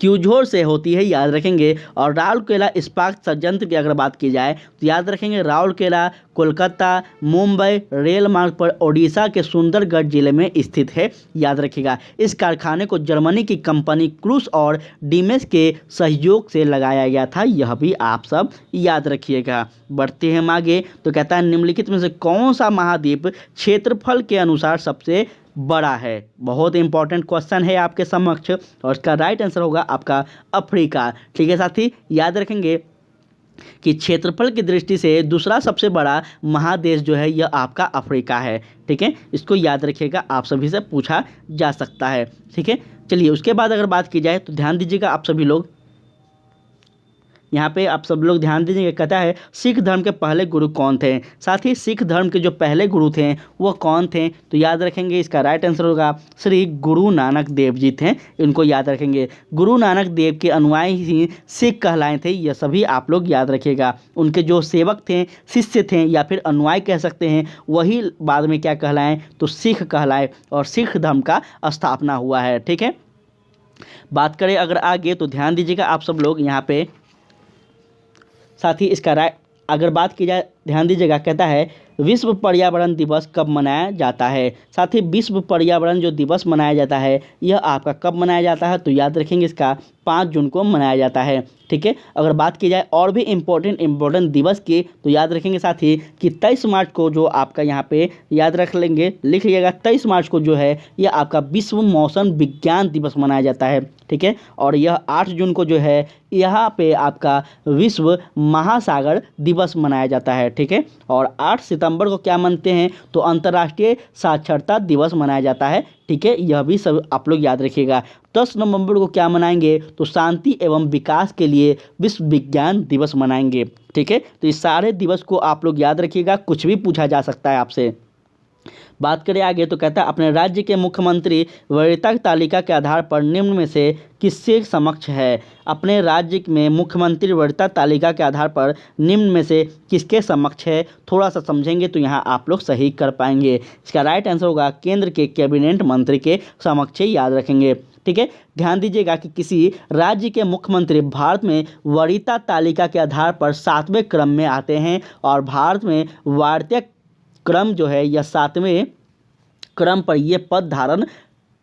क्यूझोड़ से होती है। याद रखेंगे। और राउरकेला इस्पात संयंत्र की अगर बात की जाए तो याद रखेंगे राउरकेला कोलकाता मुंबई रेल मार्ग पर ओडिशा के सुंदरगढ़ जिले में स्थित है। याद रखिएगा, इस कारखाने को जर्मनी की कंपनी क्रूस और डीमेस के सहयोग से लगाया गया था। यह भी आप सब याद रखिएगा। बढ़ते हैं हम आगे, तो कहता है निम्नलिखित में से कौन सा महाद्वीप क्षेत्रफल के अनुसार सबसे बड़ा है? बहुत इंपॉर्टेंट क्वेश्चन है आपके समक्ष और इसका राइट आंसर होगा आपका अफ्रीका। ठीक है साथी, याद रखेंगे कि क्षेत्रफल की दृष्टि से दूसरा सबसे बड़ा महादेश जो है यह आपका अफ्रीका है। ठीक है, इसको याद रखिएगा, आप सभी से पूछा जा सकता है। ठीक है, चलिए उसके बाद अगर बात की जाए तो ध्यान दीजिएगा आप सभी लोग, यहाँ पे आप सब लोग ध्यान दीजिए। कहता है सिख धर्म के पहले गुरु कौन थे? साथ ही सिख धर्म के जो पहले गुरु थे वो कौन थे? तो याद रखेंगे, इसका राइट आंसर होगा श्री गुरु नानक देव जी थे। इनको याद रखेंगे, गुरु नानक देव के अनुयायी ही सिख कहलाए थे। यह सभी आप लोग याद रखिएगा। उनके जो सेवक थे, शिष्य थे या फिर अनुयायी कह सकते हैं, वही बाद में क्या कहलाएँ? तो सिख कहलाए और सिख धर्म का स्थापना हुआ है। ठीक है, बात करें अगर आगे तो ध्यान दीजिएगा आप सब लोग यहाँ पे। साथ ही इसका अगर बात की जाए ध्यान दीजिएगा, कहता है विश्व पर्यावरण दिवस कब मनाया जाता है। साथ ही विश्व पर्यावरण जो दिवस मनाया जाता है यह आपका कब मनाया जाता है, तो याद रखेंगे इसका 5 जून को मनाया जाता है। ठीक है, अगर बात की जाए और भी इम्पोर्टेंट दिवस की, तो याद रखेंगे साथ ही कि 23 मार्च को जो आपका यहाँ पे याद रख लेंगे, लिख लीजिएगा 23 मार्च को जो है यह आपका विश्व मौसम विज्ञान दिवस मनाया जाता है। ठीक है, और यह 8 जून को जो है यहाँ पे आपका विश्व महासागर दिवस मनाया जाता है। ठीक है, और 8 सितंबर को क्या मानते हैं, तो अंतर्राष्ट्रीय साक्षरता दिवस मनाया जाता है। ठीक है, यह भी सब आप लोग याद रखिएगा। 10 नवंबर को क्या मनाएंगे, तो शांति एवं विकास के लिए विश्व विज्ञान दिवस मनाएंगे। ठीक है, तो इस सारे दिवस को आप लोग याद रखिएगा, कुछ भी पूछा जा सकता है आपसे। बात करें आगे तो कहता है अपने राज्य के मुख्यमंत्री वरीयता तालिका के आधार पर निम्न में से किसके समक्ष है। अपने राज्य में मुख्यमंत्री वरीयता तालिका के आधार पर निम्न में से किसके समक्ष है, थोड़ा सा समझेंगे तो यहाँ आप लोग सही कर पाएंगे। इसका राइट आंसर होगा केंद्र के कैबिनेट मंत्री के समक्ष, याद रखेंगे। ठीक है, ध्यान दीजिएगा कि किसी राज्य के मुख्यमंत्री भारत में वरीयता तालिका के आधार पर 7वें क्रम में आते हैं, और भारत में वरीयता क्रम जो है या 7वें क्रम पर ये पद धारण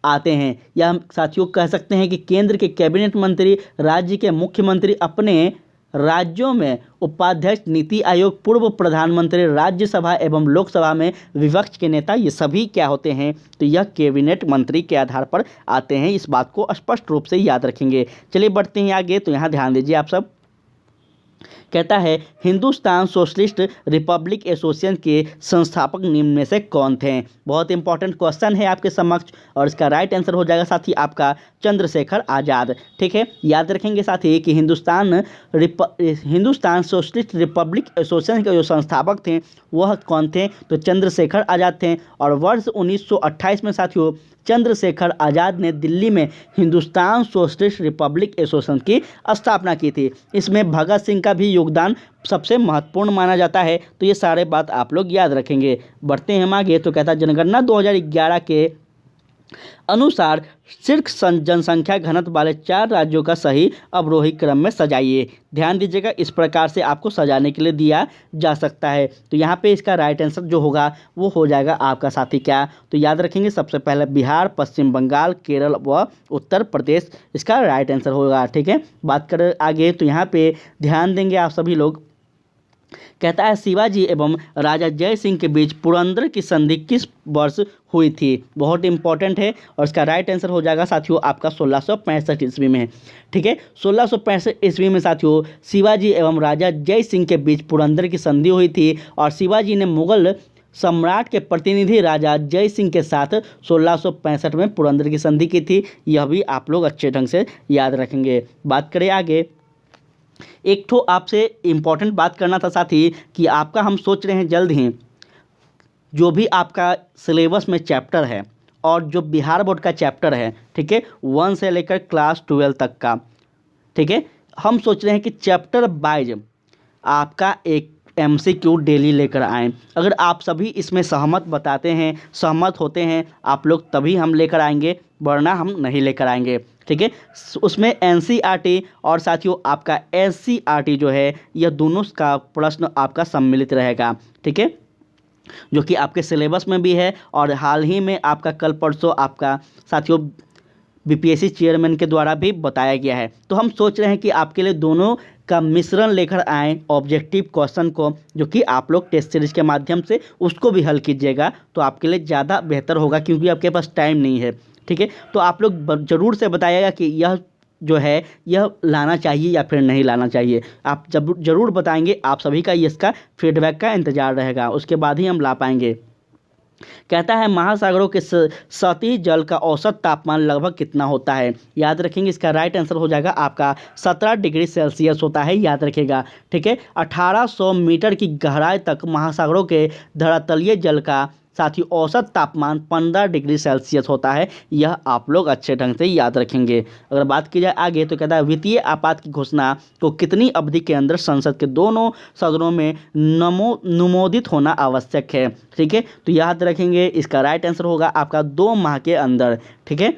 आते हैं। या हम साथियों कह सकते हैं कि केंद्र के कैबिनेट मंत्री, राज्य के मुख्यमंत्री अपने राज्यों में उपाध्यक्ष, नीति आयोग, पूर्व प्रधानमंत्री, राज्यसभा एवं लोकसभा में विपक्ष के नेता, ये सभी क्या होते हैं, तो यह कैबिनेट मंत्री के आधार पर आते हैं। इस बात को स्पष्ट रूप से याद रखेंगे। चलिए बढ़ते हैं आगे, तो यहाँ ध्यान दीजिए आप सब। कहता है हिंदुस्तान सोशलिस्ट रिपब्लिक एसोसिएशन के संस्थापक निम्न में से कौन थे। बहुत इंपॉर्टेंट क्वेश्चन है आपके समक्ष, और इसका राइट आंसर हो जाएगा साथ ही आपका चंद्रशेखर आज़ाद। ठीक है, याद रखेंगे साथ ही कि हिंदुस्तान सोशलिस्ट रिपब्लिक एसोसिएशन के जो संस्थापक थे वह कौन थे, तो चंद्रशेखर आज़ाद थे। और वर्ष 1928 में साथियों चंद्रशेखर आज़ाद ने दिल्ली में हिंदुस्तान सोशलिस्ट रिपब्लिक एसोसिएशन की स्थापना की थी। इसमें भगत सिंह का भी योगदान सबसे महत्वपूर्ण माना जाता है। तो ये सारे बात आप लोग याद रखेंगे। बढ़ते हैं हम आगे, तो कहता है जनगणना 2011 के अनुसार शीर्ष जनसंख्या घनत्व वाले 4 राज्यों का सही अवरोही क्रम में सजाइए। ध्यान दीजिएगा, इस प्रकार से आपको सजाने के लिए दिया जा सकता है। तो यहाँ पे इसका राइट आंसर जो होगा वो हो जाएगा आपका साथी क्या, तो याद रखेंगे सबसे पहले बिहार, पश्चिम बंगाल, केरल व उत्तर प्रदेश इसका राइट आंसर होगा। ठीक है, बात करें आगे, तो यहाँ पे ध्यान देंगे आप सभी लोग। कहता है शिवाजी एवं राजा जय सिंह के बीच पुरंदर की संधि किस वर्ष हुई थी। बहुत इंपॉर्टेंट है, और इसका राइट आंसर हो जाएगा साथियों आपका 1665 ईस्वी में। ठीक है, 1665 ईस्वी में साथियों शिवाजी एवं राजा जय सिंह के बीच पुरंदर की संधि हुई थी, और शिवाजी ने मुगल सम्राट के प्रतिनिधि राजा जय सिंह के साथ 1665 में पुरंदर की संधि की थी। यह भी आप लोग अच्छे ढंग से याद रखेंगे। बात करें आगे, एक ठो आपसे इम्पॉर्टेंट बात करना था साथी कि आपका हम सोच रहे हैं जल्द ही जो भी आपका सिलेबस में चैप्टर है और जो बिहार बोर्ड का चैप्टर है, ठीक है, 1 से लेकर क्लास 12 तक का, ठीक है, हम सोच रहे हैं कि चैप्टर वाइज आपका एक MCQ डेली लेकर आएँ। अगर आप सभी इसमें सहमत बताते हैं, सहमत होते हैं आप लोग, तभी हम लेकर आएंगे, वरना हम नहीं लेकर आएंगे। ठीक है, उसमें NCERT और साथियों आपका SCERT जो है यह दोनों का प्रश्न आपका सम्मिलित रहेगा। ठीक है, जो कि आपके सिलेबस में भी है, और हाल ही में आपका कल परसों आपका साथियों BPSC चेयरमैन के द्वारा भी बताया गया है। तो हम सोच रहे हैं कि आपके लिए दोनों का मिश्रण लेकर आएँ ऑब्जेक्टिव क्वेश्चन को, जो कि आप लोग टेस्ट सीरीज के माध्यम से उसको भी हल कीजिएगा, तो आपके लिए ज़्यादा बेहतर होगा, क्योंकि आपके पास टाइम नहीं है। ठीक है, तो आप लोग ज़रूर से बताइएगा कि यह जो है यह लाना चाहिए या फिर नहीं लाना चाहिए। आप जब ज़रूर बताएंगे, आप सभी का इसका फीडबैक का इंतज़ार रहेगा, उसके बाद ही हम ला पाएंगे। कहता है महासागरों के सतही जल का औसत तापमान लगभग कितना होता है। याद रखेंगे, इसका राइट आंसर हो जाएगा आपका 17 डिग्री सेल्सियस होता है, याद रखेगा। ठीक है, 1800 मीटर की गहराई तक महासागरों के धरातलीय जल का साथ ही औसत तापमान 15 डिग्री सेल्सियस होता है। यह आप लोग अच्छे ढंग से याद रखेंगे। अगर बात की जाए आगे, तो कहता है वित्तीय आपात की घोषणा को कितनी अवधि के अंदर संसद के दोनों सदनों में अनुमोदित होना आवश्यक है। ठीक है, तो याद रखेंगे इसका राइट आंसर होगा आपका 2 माह के अंदर। ठीक है,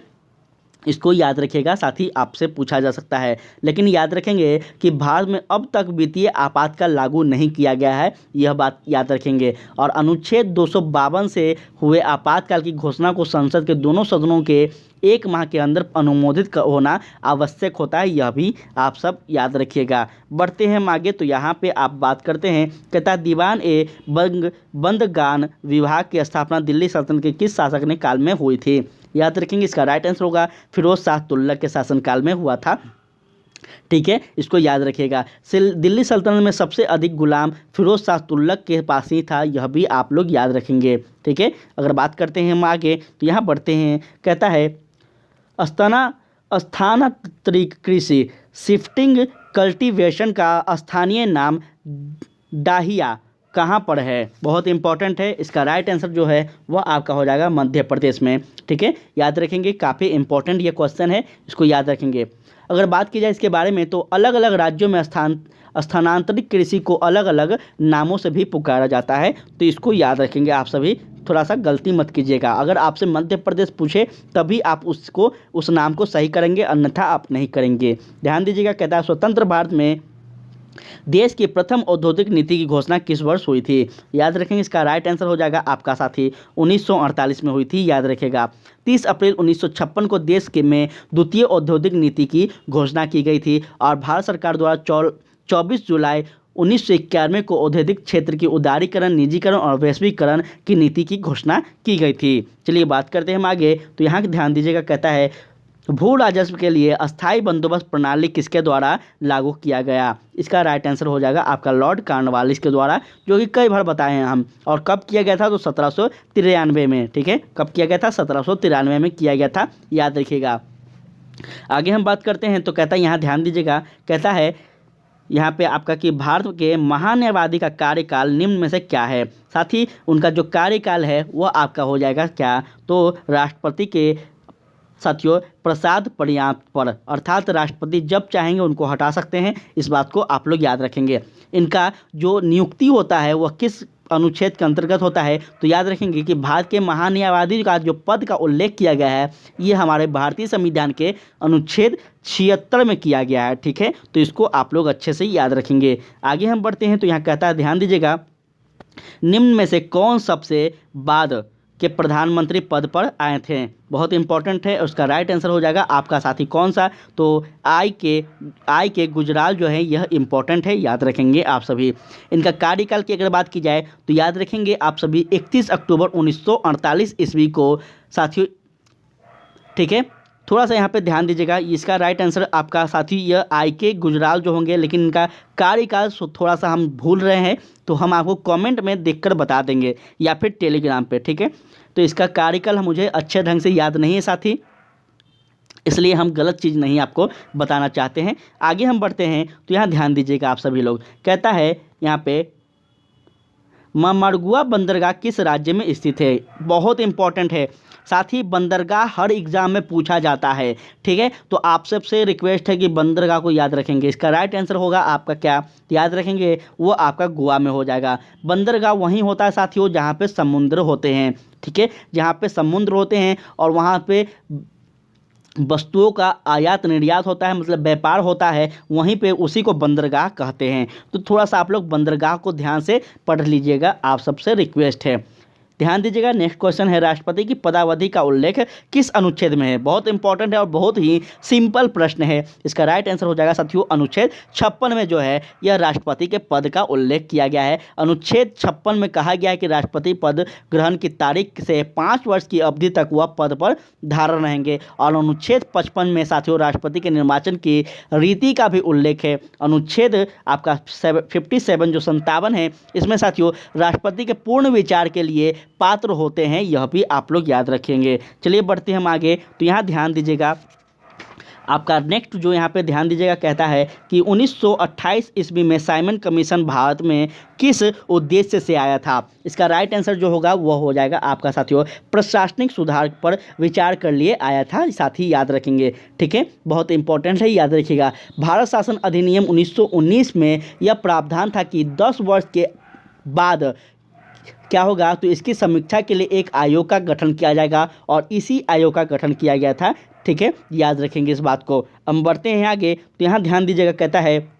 इसको याद रखिएगा, साथ ही आपसे पूछा जा सकता है। लेकिन याद रखेंगे कि भारत में अब तक वित्तीय आपातकाल लागू नहीं किया गया है, यह बात याद रखेंगे। और अनुच्छेद 252 से हुए आपातकाल की घोषणा को संसद के दोनों सदनों के 1 माह के अंदर अनुमोदित होना आवश्यक होता है, यह भी आप सब याद रखिएगा। बढ़ते हैं हम आगे, तो यहाँ पे आप बात करते हैं, कहता है दीवान ए बंदगान विभाग की स्थापना दिल्ली सल्तनत के किस शासक ने काल में हुई थी? याद रखेंगे, इसका राइट आंसर होगा फिरोज शाह तुगलक के शासनकाल में हुआ था। ठीक है, इसको याद रखिएगा। दिल्ली सल्तनत में सबसे अधिक गुलाम फिरोज शाह तुगलक के पास ही था, यह भी आप लोग याद रखेंगे। ठीक है, अगर बात करते हैं हम आगे, तो यहाँ बढ़ते हैं, कहता है स्थानांतरित कृषि शिफ्टिंग कल्टीवेशन का स्थानीय नाम डाहिया कहाँ पर है? बहुत इंपॉर्टेंट है। इसका राइट आंसर जो है वह आपका हो जाएगा मध्य प्रदेश में। ठीक है, याद रखेंगे, काफ़ी इंपॉर्टेंट ये क्वेश्चन है, इसको याद रखेंगे। अगर बात की जाए इसके बारे में, तो अलग अलग राज्यों में स्थानांतरित कृषि को अलग अलग नामों से भी पुकारा जाता है, तो इसको याद रखेंगे आप सभी। थोड़ा सा गलती मत कीजिएगा, अगर आपसे मध्य प्रदेश पूछे तभी आप उसको उस नाम को सही करेंगे, अन्यथा आप नहीं करेंगे। ध्यान दीजिएगा, कहता है स्वतंत्र भारत में देश की प्रथम औद्योगिक नीति की घोषणा किस वर्ष हुई थी? याद रखेंगे, इसका राइट आंसर हो जाएगा आपका साथी 1948 में हुई थी, याद रखेगा। 30 अप्रैल 1956 को देश के में द्वितीय औद्योगिक नीति की घोषणा की गई थी और भारत सरकार द्वारा 24 जुलाई 1991 को औद्योगिक क्षेत्र की उदारीकरण, निजीकरण और वैश्वीकरण की नीति की घोषणा की गई थी। चलिए बात करते हैं हम आगे, तो यहाँ ध्यान दीजिएगा, कहता है भू राजस्व के लिए अस्थायी बंदोबस्त प्रणाली किसके द्वारा लागू किया गया? इसका राइट आंसर हो जाएगा आपका लॉर्ड कॉर्नवालिस के द्वारा, जो कि कई बार बताए हैं हम। और कब किया गया था? तो 1793 में। ठीक है, कब किया गया था? 1793 में किया गया था, याद रखिएगा। आगे हम बात करते हैं, तो कहता है, यहाँ ध्यान दीजिएगा, कहता है यहाँ पे आपका कि भारत के महान्यायवादी का कार्यकाल निम्न में से क्या है? साथ ही उनका जो कार्यकाल है वह आपका हो जाएगा क्या? तो राष्ट्रपति के साथियों प्रसाद पर्याप्त पर, अर्थात राष्ट्रपति जब चाहेंगे उनको हटा सकते हैं, इस बात को आप लोग याद रखेंगे। इनका जो नियुक्ति होता है वह किस अनुच्छेद के अंतर्गत होता है? तो याद रखेंगे कि भारत के महान्यायवादी का जो पद का उल्लेख किया गया है, ये हमारे भारतीय संविधान के अनुच्छेद 76 में किया गया है। ठीक है, तो इसको आप लोग अच्छे से याद रखेंगे। आगे हम बढ़ते हैं, तो यहाँ कहता है, ध्यान दीजिएगा, निम्न में से कौन सबसे बाद के प्रधानमंत्री पद पर आए थे? बहुत इंपॉर्टेंट है, उसका राइट आंसर हो जाएगा आपका साथी कौन सा? तो आई के गुजराल जो है, यह इंपॉर्टेंट है, याद रखेंगे आप सभी। इनका कार्यकाल की अगर बात की जाए, तो याद रखेंगे आप सभी 31 अक्टूबर 1948 ईस्वी को साथियों। ठीक है, थोड़ा सा यहाँ पे ध्यान दीजिएगा, इसका राइट आंसर आपका साथी यह आई के गुजराल जो होंगे, लेकिन इनका कार्यकाल थोड़ा सा हम भूल रहे हैं, तो हम आपको कमेंट में देखकर बता देंगे या फिर टेलीग्राम पे। ठीक है, तो इसका कार्यकाल मुझे अच्छे ढंग से याद नहीं है साथी, इसलिए हम गलत चीज़ नहीं आपको बताना चाहते हैं। आगे हम बढ़ते हैं, तो यहाँ ध्यान दीजिएगा आप सभी लोग, कहता है यहाँ पे ममरगुआ बंदरगाह किस राज्य में स्थित है? बहुत इंपॉर्टेंट है साथ ही, बंदरगाह हर एग्जाम में पूछा जाता है। ठीक है, तो आप सबसे रिक्वेस्ट है कि बंदरगाह को याद रखेंगे। इसका राइट आंसर होगा आपका क्या? याद रखेंगे, वो आपका गोवा में हो जाएगा। बंदरगाह वहीं होता है साथियों जहाँ पे समुद्र होते हैं। ठीक है, जहाँ पे समुद्र होते हैं और वहाँ पे वस्तुओं का आयात निर्यात होता है, मतलब व्यापार होता है, वहीं पे उसी को बंदरगाह कहते हैं। तो थोड़ा सा आप लोग बंदरगाह को ध्यान से पढ़ लीजिएगा, आप सबसे रिक्वेस्ट है। ध्यान दीजिएगा, नेक्स्ट क्वेश्चन है, राष्ट्रपति की पदावधि का उल्लेख किस अनुच्छेद में है? बहुत इंपॉर्टेंट है और बहुत ही सिंपल प्रश्न है। इसका राइट आंसर हो जाएगा साथियों अनुच्छेद 56 में जो है यह राष्ट्रपति के पद का उल्लेख किया गया है। अनुच्छेद 56 में कहा गया है कि राष्ट्रपति पद ग्रहण की तारीख से 5 वर्ष की अवधि तक वह पद पर धारण रहेंगे। और अनुच्छेद 55 में साथियों राष्ट्रपति के निर्वाचन की रीति का भी उल्लेख है। अनुच्छेद आपका 57 जो 57 है, इसमें साथियों राष्ट्रपति के पूर्ण विचार के लिए पात्र होते हैं, यह भी आप लोग याद रखेंगे। चलिए बढ़ते हैं हम आगे, तो यहाँ ध्यान दीजिएगा, आपका नेक्स्ट जो यहाँ पे ध्यान दीजिएगा, कहता है कि 1928 ईस्वी में साइमन कमीशन भारत में किस उद्देश्य से आया था? इसका राइट आंसर जो होगा वह हो जाएगा आपका साथियों प्रशासनिक सुधार पर विचार कर लिए आया था, साथी याद रखेंगे। ठीक है, बहुत इंपॉर्टेंट है, याद रखिएगा। भारत शासन अधिनियम 1919 में यह प्रावधान था कि 10 वर्ष के बाद क्या होगा, तो इसकी समीक्षा के लिए एक आयोग का गठन किया जाएगा और इसी आयोग का गठन किया गया था। ठीक है, याद रखेंगे इस बात को। हम बढ़ते हैं आगे, तो यहाँ ध्यान दीजिएगा, कहता है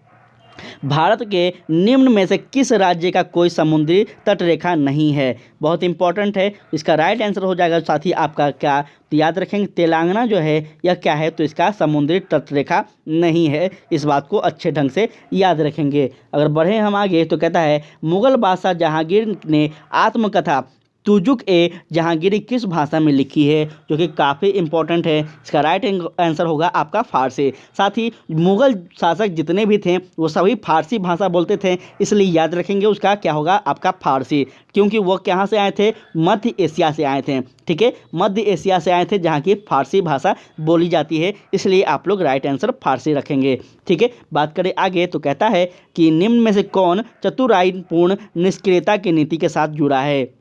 भारत के निम्न में से किस राज्य का कोई समुद्री तटरेखा नहीं है। बहुत इंपॉर्टेंट है, इसका राइट आंसर हो जाएगा साथी आपका क्या, तो याद रखेंगे तेलंगाना जो है यह क्या है, तो इसका समुद्री तटरेखा नहीं है। इस बात को अच्छे ढंग से याद रखेंगे। अगर बढ़े हम आगे, तो कहता है मुगल बादशाह जहांगीर ने आत्मकथा तुजुक ए जहांगीरी किस भाषा में लिखी है, जो कि काफ़ी इंपॉर्टेंट है। इसका राइट आंसर होगा आपका फारसी। साथ ही मुगल शासक जितने भी थे वो सभी फारसी भाषा बोलते थे, इसलिए याद रखेंगे उसका क्या होगा आपका फारसी, क्योंकि वो कहाँ से आए थे, मध्य एशिया से आए थे। ठीक है, मध्य एशिया से आए थे जहाँ की फारसी भाषा बोली जाती है, इसलिए आप लोग राइट आंसर फारसी रखेंगे। ठीक है, बात करें आगे, तो कहता है कि निम्न में से कौन चतुराईपूर्ण निष्क्रियता की नीति के साथ जुड़ा है।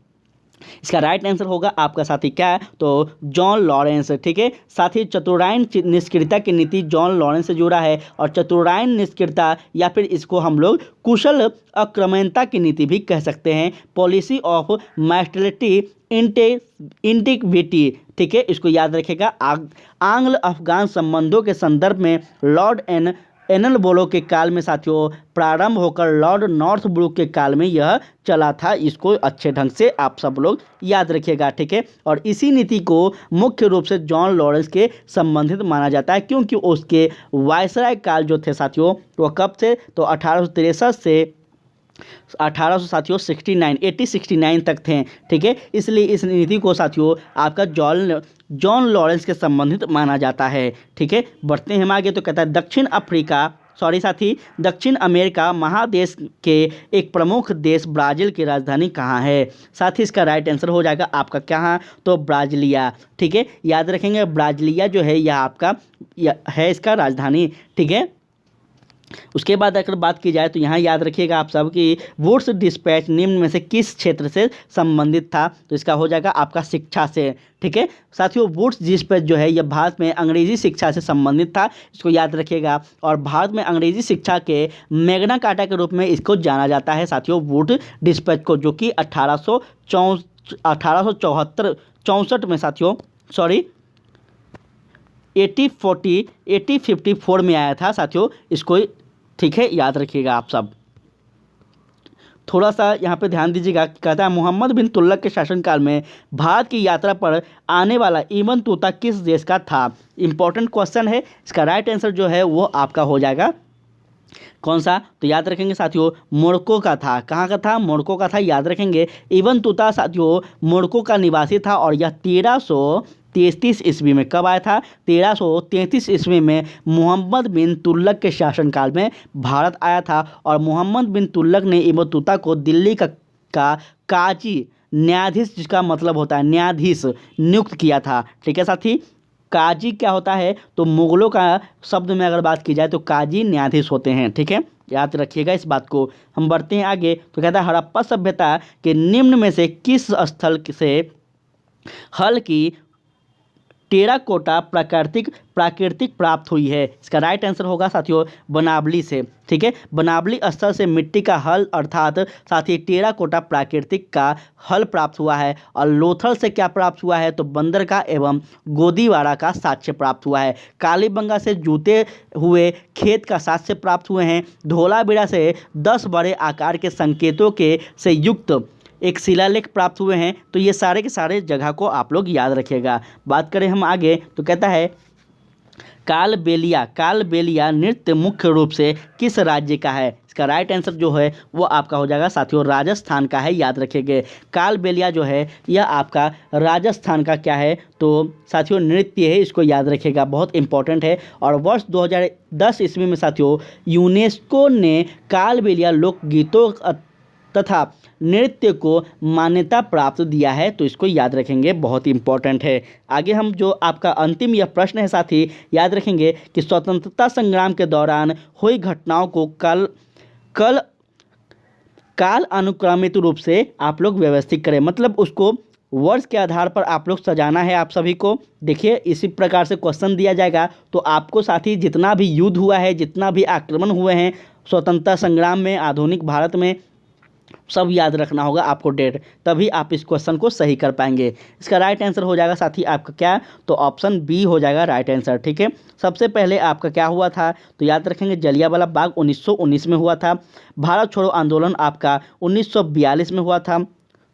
इसका राइट आंसर होगा आपका साथी क्या है, तो जॉन लॉरेंस। ठीक है, साथ ही चतुरायन निष्क्रियता की नीति जॉन लॉरेंस से जुड़ा है, और चतुरायन निष्क्रियता या फिर इसको हम लोग कुशल अक्रमणता की नीति भी कह सकते हैं, पॉलिसी ऑफ मैस्टलिटी इंटिग्विटी। ठीक है, इसको याद रखेगा। आंग्ल अफगान संबंधों के संदर्भ में लॉर्ड एनल बोलो के काल में साथियों प्रारंभ होकर लॉर्ड नॉर्थब्रुक के काल में यह चला था। इसको अच्छे ढंग से आप सब लोग याद रखिएगा। ठीक है, और इसी नीति को मुख्य रूप से जॉन लॉरेंस के संबंधित माना जाता है, क्योंकि उसके वायसराय काल जो थे साथियों वो कब से, तो 1863 से 1800 साथियों 1869 तक थे। ठीक है, इसलिए इस नीति को साथियों आपका जॉन लॉरेंस के संबंधित माना जाता है। ठीक है, बढ़ते हैं हम आगे, तो कहता है दक्षिण अमेरिका महादेश के एक प्रमुख देश ब्राज़ील की राजधानी कहाँ है। साथ ही इसका राइट आंसर हो जाएगा आपका क्या, तो ब्राज़ीलिया। ठीक है, याद रखेंगे ब्राज़ीलिया जो है यह आपका है इसका राजधानी। ठीक है, उसके बाद अगर बात की जाए तो यहाँ याद रखिएगा आप सब कि वुड्स डिस्पैच निम्न में से किस क्षेत्र से संबंधित था, तो इसका हो जाएगा आपका शिक्षा से। ठीक है साथियों, वुड्स डिस्पैच जो है यह भारत में अंग्रेजी शिक्षा से संबंधित था, इसको याद रखिएगा। और भारत में अंग्रेजी शिक्षा के मैग्ना कार्टा के रूप में इसको जाना जाता है साथियों, वुड डिस्पैच को, जो कि 1864 में साथियों 1854 में आया था साथियों इसको। ठीक है, याद रखिएगा आप सब। थोड़ा सा यहाँ पे ध्यान दीजिएगा, कहता है मोहम्मद बिन तुगलक के शासनकाल में भारत की यात्रा पर आने वाला इब्न तूता किस देश का था। इंपॉर्टेंट क्वेश्चन है, इसका राइट आंसर जो है वो आपका हो जाएगा कौन सा, तो याद रखेंगे साथियों मोरक्को का था। कहाँ का था, मोरक्को का था। याद रखेंगे इब्न तूता साथियों मोरक्को का निवासी था, और यह 1333 ईस्वी में कब आया था, 1333 ईस्वी में मोहम्मद बिन तुगलक के शासनकाल में भारत आया था। और मोहम्मद बिन तुगलक ने इब्न तूता को दिल्ली का काजी न्यायाधीश, जिसका मतलब होता है न्यायाधीश, नियुक्त किया था। ठीक है साथी, काजी क्या होता है, तो मुगलों का शब्द में अगर बात की जाए तो काजी न्यायाधीश होते हैं। ठीक है, याद रखिएगा इस बात को। हम बढ़ते हैं आगे, तो कहता है हड़प्पा सभ्यता के निम्न में से किस स्थल से हल की टेराकोटा प्राकृतिक प्राप्त हुई है। इसका राइट आंसर होगा साथियों बनावली से। ठीक है, बनावली स्थल से मिट्टी का हल अर्थात साथी टेराकोटा प्राकृतिक का हल प्राप्त हुआ है। और लोथल से क्या प्राप्त हुआ है, तो बंदर का एवं गोदीवाड़ा का साक्ष्य प्राप्त हुआ है। कालीबंगा से जूते हुए खेत का साक्ष्य प्राप्त हुए हैं। धोलावीरा से 10 बड़े आकार के संकेतों के से युक्त एक शिलालेख प्राप्त हुए हैं। तो ये सारे के सारे जगह को आप लोग याद रखिएगा। बात करें हम आगे, तो कहता है कालबेलिया नृत्य मुख्य रूप से किस राज्य का है। इसका राइट आंसर जो है वो आपका हो जाएगा साथियों राजस्थान का है। याद रखिएगा, कालबेलिया जो है यह आपका राजस्थान का क्या है, तो साथियों नृत्य है, इसको याद रखिएगा, बहुत इंपॉर्टेंट है। और वर्ष 2010 ईस्वी में साथियों यूनेस्को ने कालबेलिया लोकगीतों तथा नृत्य को मान्यता प्राप्त दिया है, तो इसको याद रखेंगे, बहुत इंपॉर्टेंट है। आगे हम जो आपका अंतिम यह प्रश्न है साथी, याद रखेंगे कि स्वतंत्रता संग्राम के दौरान हुई घटनाओं को काल अनुक्रमित रूप से आप लोग व्यवस्थित करें, मतलब उसको वर्ष के आधार पर आप लोग सजाना है। आप सभी को देखिए इसी प्रकार से क्वेश्चन दिया जाएगा, तो आपको साथी जितना भी युद्ध हुआ है, जितना भी आक्रमण हुए हैं स्वतंत्रता संग्राम में, आधुनिक भारत में, सब याद रखना होगा आपको डेट, तभी आप इस क्वेश्चन को सही कर पाएंगे। इसका राइट आंसर हो जाएगा साथी आपका क्या, तो ऑप्शन बी हो जाएगा राइट आंसर। ठीक है, सबसे पहले आपका क्या हुआ था, तो याद रखेंगे जलियांवाला बाग 1919 में हुआ था। भारत छोड़ो आंदोलन आपका 1942 में हुआ था।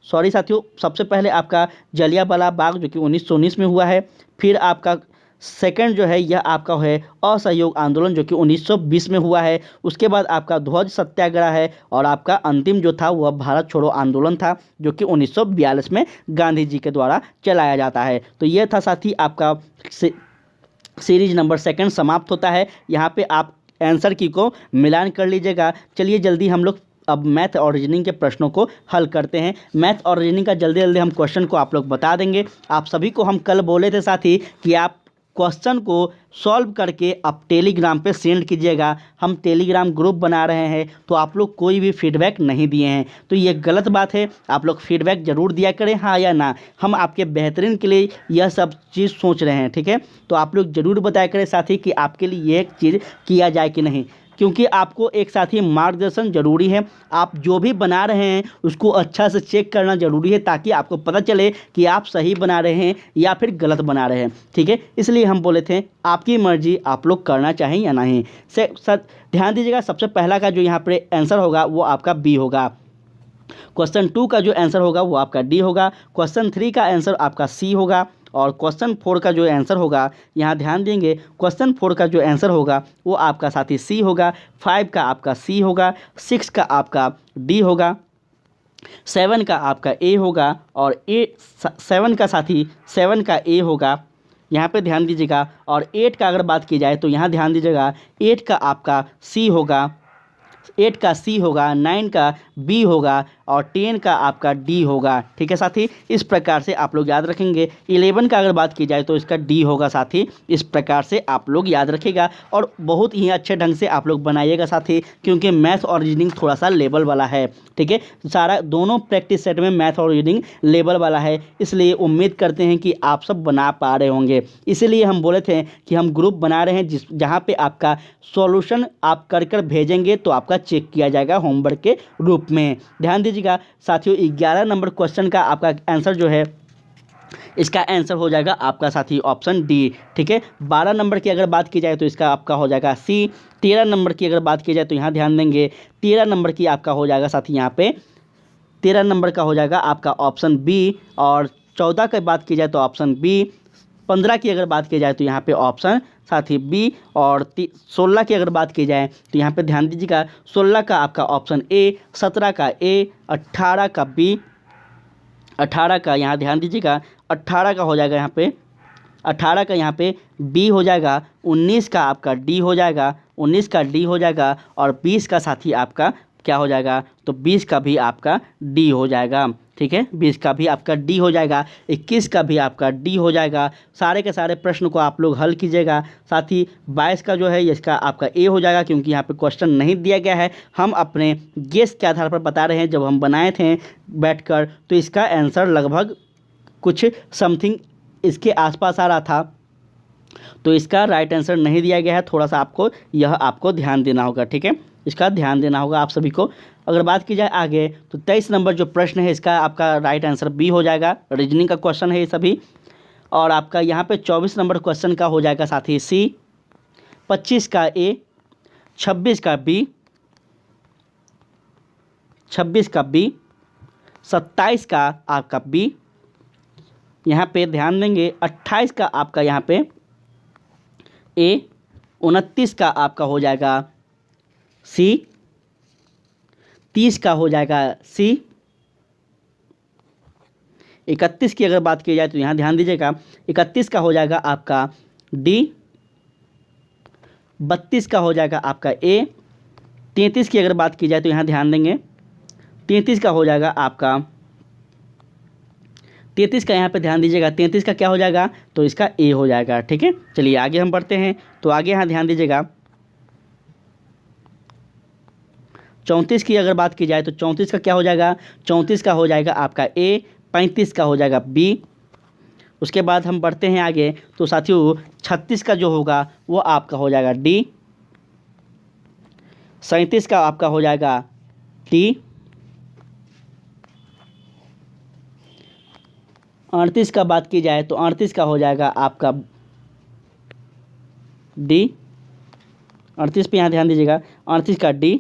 सॉरी साथियों, सबसे पहले आपका जलियांवाला बाग जो कि 1919 में हुआ है। फिर आपका सेकंड जो है यह आपका है असहयोग आंदोलन जो कि 1920 में हुआ है। उसके बाद आपका ध्वज सत्याग्रह है और आपका अंतिम जो था वह भारत छोड़ो आंदोलन था जो कि 1942 में गांधी जी के द्वारा चलाया जाता है। तो यह था साथी आपका सीरीज नंबर सेकंड समाप्त होता है। यहाँ पे आप आंसर की को मिलान कर लीजिएगा। चलिए जल्दी हम लोग अब मैथ और रीजनिंग के प्रश्नों को हल करते हैं। मैथ और रीजनिंग का जल्दी जल्दी हम क्वेश्चन को आप लोग बता देंगे। आप सभी को हम कल बोले थे साथी कि आप क्वेश्चन को सॉल्व करके आप टेलीग्राम पे सेंड कीजिएगा। हम टेलीग्राम ग्रुप बना रहे हैं, तो आप लोग कोई भी फीडबैक नहीं दिए हैं, तो ये गलत बात है। आप लोग फीडबैक ज़रूर दिया करें, हाँ या ना। हम आपके बेहतरीन के लिए यह सब चीज़ सोच रहे हैं, ठीक है। तो आप लोग ज़रूर बताया करें साथी कि आपके लिए ये चीज़ किया जाए कि नहीं, क्योंकि आपको एक साथी मार्गदर्शन ज़रूरी है। आप जो भी बना रहे हैं उसको अच्छा से चेक करना ज़रूरी है, ताकि आपको पता चले कि आप सही बना रहे हैं या फिर गलत बना रहे हैं, ठीक है। इसलिए हम बोले थे आपकी मर्जी, आप लोग करना चाहें या नहीं। ध्यान दीजिएगा, सबसे पहला का जो यहाँ पर आंसर होगा वो आपका बी होगा। क्वेश्चन 2 का जो आंसर होगा वो आपका डी होगा। क्वेश्चन 3 का आंसर आपका सी होगा। और क्वेश्चन 4 का जो आंसर होगा, यहाँ ध्यान देंगे, क्वेश्चन 4 का जो आंसर होगा वो आपका साथी सी होगा। 5 का आपका सी होगा। 6 का आपका डी होगा। 7 का आपका ए होगा। और 7 का साथी 7 का ए होगा, यहाँ पे ध्यान दीजिएगा। और 8 का अगर बात की जाए तो यहाँ ध्यान दीजिएगा, 8 का आपका सी होगा। 8 का सी होगा। 9 का बी होगा। और 10 का आपका डी होगा, ठीक है साथी। इस प्रकार से आप लोग याद रखेंगे। 11 का अगर बात की जाए तो इसका डी होगा साथी। इस प्रकार से आप लोग याद रखिएगा और बहुत ही अच्छे ढंग से आप लोग बनाइएगा साथी, क्योंकि मैथ और रीजनिंग थोड़ा सा लेवल वाला है, ठीक है। सारा दोनों प्रैक्टिस सेट में मैथ और रीजनिंग लेवल वाला है, इसलिए उम्मीद करते हैं कि आप सब बना पा रहे होंगे। इसीलिए हम बोले थे कि हम ग्रुप बना रहे हैं जहाँ पे आपका सॉल्यूशन आप कर भेजेंगे तो आपका चेक किया जाएगा होमवर्क के रूप में। ध्यान दीजिएगा साथियों, 11 नंबर क्वेश्चन का आपका आंसर जो है, इसका आंसर हो जाएगा आपका साथी ऑप्शन डी, ठीक है। 12 नंबर की अगर बात की जाए तो इसका आपका हो जाएगा सी। 13 नंबर की अगर बात की जाए तो यहाँ ध्यान देंगे, 13 नंबर की आपका हो जाएगा साथी, यहाँ पे 13 नंबर का हो जाएगा आपका ऑप्शन बी। और 14 की बात की जाए तो ऑप्शन बी। 15 की अगर बात की जाए तो यहाँ पे ऑप्शन साथी बी। और 16 की अगर बात की जाए तो यहाँ पे ध्यान दीजिएगा, 16 का आपका ऑप्शन ए। 17 का ए। 18 का बी। 18 का यहाँ ध्यान दीजिएगा, 18 का हो जाएगा यहाँ पे, 18 का यहाँ पे बी हो जाएगा। 19 का आपका डी हो जाएगा। 19 का डी हो जाएगा। और 20 का साथी आपका क्या हो जाएगा, तो 20 का भी आपका डी हो जाएगा, ठीक है। 20 का भी आपका डी हो जाएगा। 21 का भी आपका डी हो जाएगा। सारे के सारे प्रश्न को आप लोग हल कीजिएगा। साथ ही 22 का जो है इसका आपका ए हो जाएगा, क्योंकि यहाँ पे क्वेश्चन नहीं दिया गया है, हम अपने गेस के आधार पर बता रहे हैं। जब हम बनाए थे बैठकर तो इसका आंसर लगभग कुछ समथिंग इसके आसपास आ रहा था, तो इसका राइट आंसर नहीं दिया गया है। थोड़ा सा आपको ध्यान देना होगा, ठीक है। इसका ध्यान देना होगा आप सभी को। अगर बात की जाए आगे तो 23 नंबर जो प्रश्न है इसका आपका राइट आंसर बी हो जाएगा। रीजनिंग का क्वेश्चन है ये सभी। और आपका यहाँ पे 24 नंबर क्वेश्चन का हो जाएगा साथी सी। 25 का ए। 26 का बी। 26 का बी। 27 का आपका बी। यहाँ पे ध्यान देंगे, 28 का आपका यहाँ पे ए। 29 का आपका हो जाएगा सी। 30 का हो जाएगा सी। 31 की अगर बात की जाए तो यहाँ ध्यान दीजिएगा, 31 का हो जाएगा आपका डी। 32 का हो जाएगा आपका ए। 33 की अगर बात की जाए तो यहाँ ध्यान देंगे, 33 का हो जाएगा आपका, 33 का यहाँ पे ध्यान दीजिएगा, 33 का क्या हो जाएगा, तो इसका ए हो जाएगा, ठीक है। चलिए आगे हम बढ़ते हैं। तो आगे यहाँ ध्यान दीजिएगा, 34 की अगर बात की जाए तो 34 का क्या हो जाएगा, 34 का हो जाएगा आपका ए। 35 का हो जाएगा बी। उसके बाद हम बढ़ते हैं आगे तो साथियों 36 का जो होगा वो आपका हो जाएगा डी। 37 का आपका हो जाएगा डी। 38 का बात की जाए तो 38 का हो जाएगा आपका डी। 38 पे यहाँ ध्यान दीजिएगा, 38 का डी,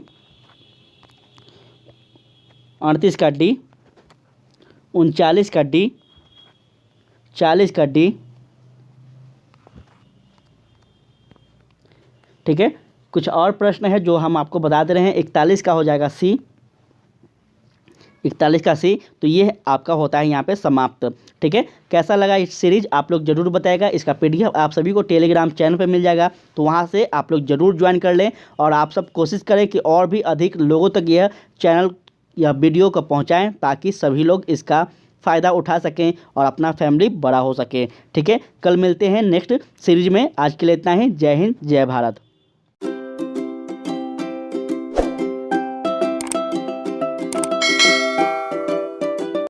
38 का डी, 39 का डी, 40 का डी। ठीक है, कुछ और प्रश्न है जो हम आपको बता दे रहे हैं। 41 का हो जाएगा सी, 41 का सी। तो ये आपका होता है यहाँ पे समाप्त। ठीक है, कैसा लगा इस सीरीज आप लोग जरूर बताएगा। इसका पीडीएफ आप सभी को टेलीग्राम चैनल पे मिल जाएगा, तो वहाँ से आप लोग जरूर ज्वाइन कर लें और आप सब कोशिश करें कि और भी अधिक लोगों तक यह चैनल या वीडियो को पहुँचाएँ, ताकि सभी लोग इसका फ़ायदा उठा सकें और अपना फैमिली बड़ा हो सके। ठीक है, कल मिलते हैं नेक्स्ट सीरीज में। आज के लिए इतना ही। जय हिंद, जय भारत।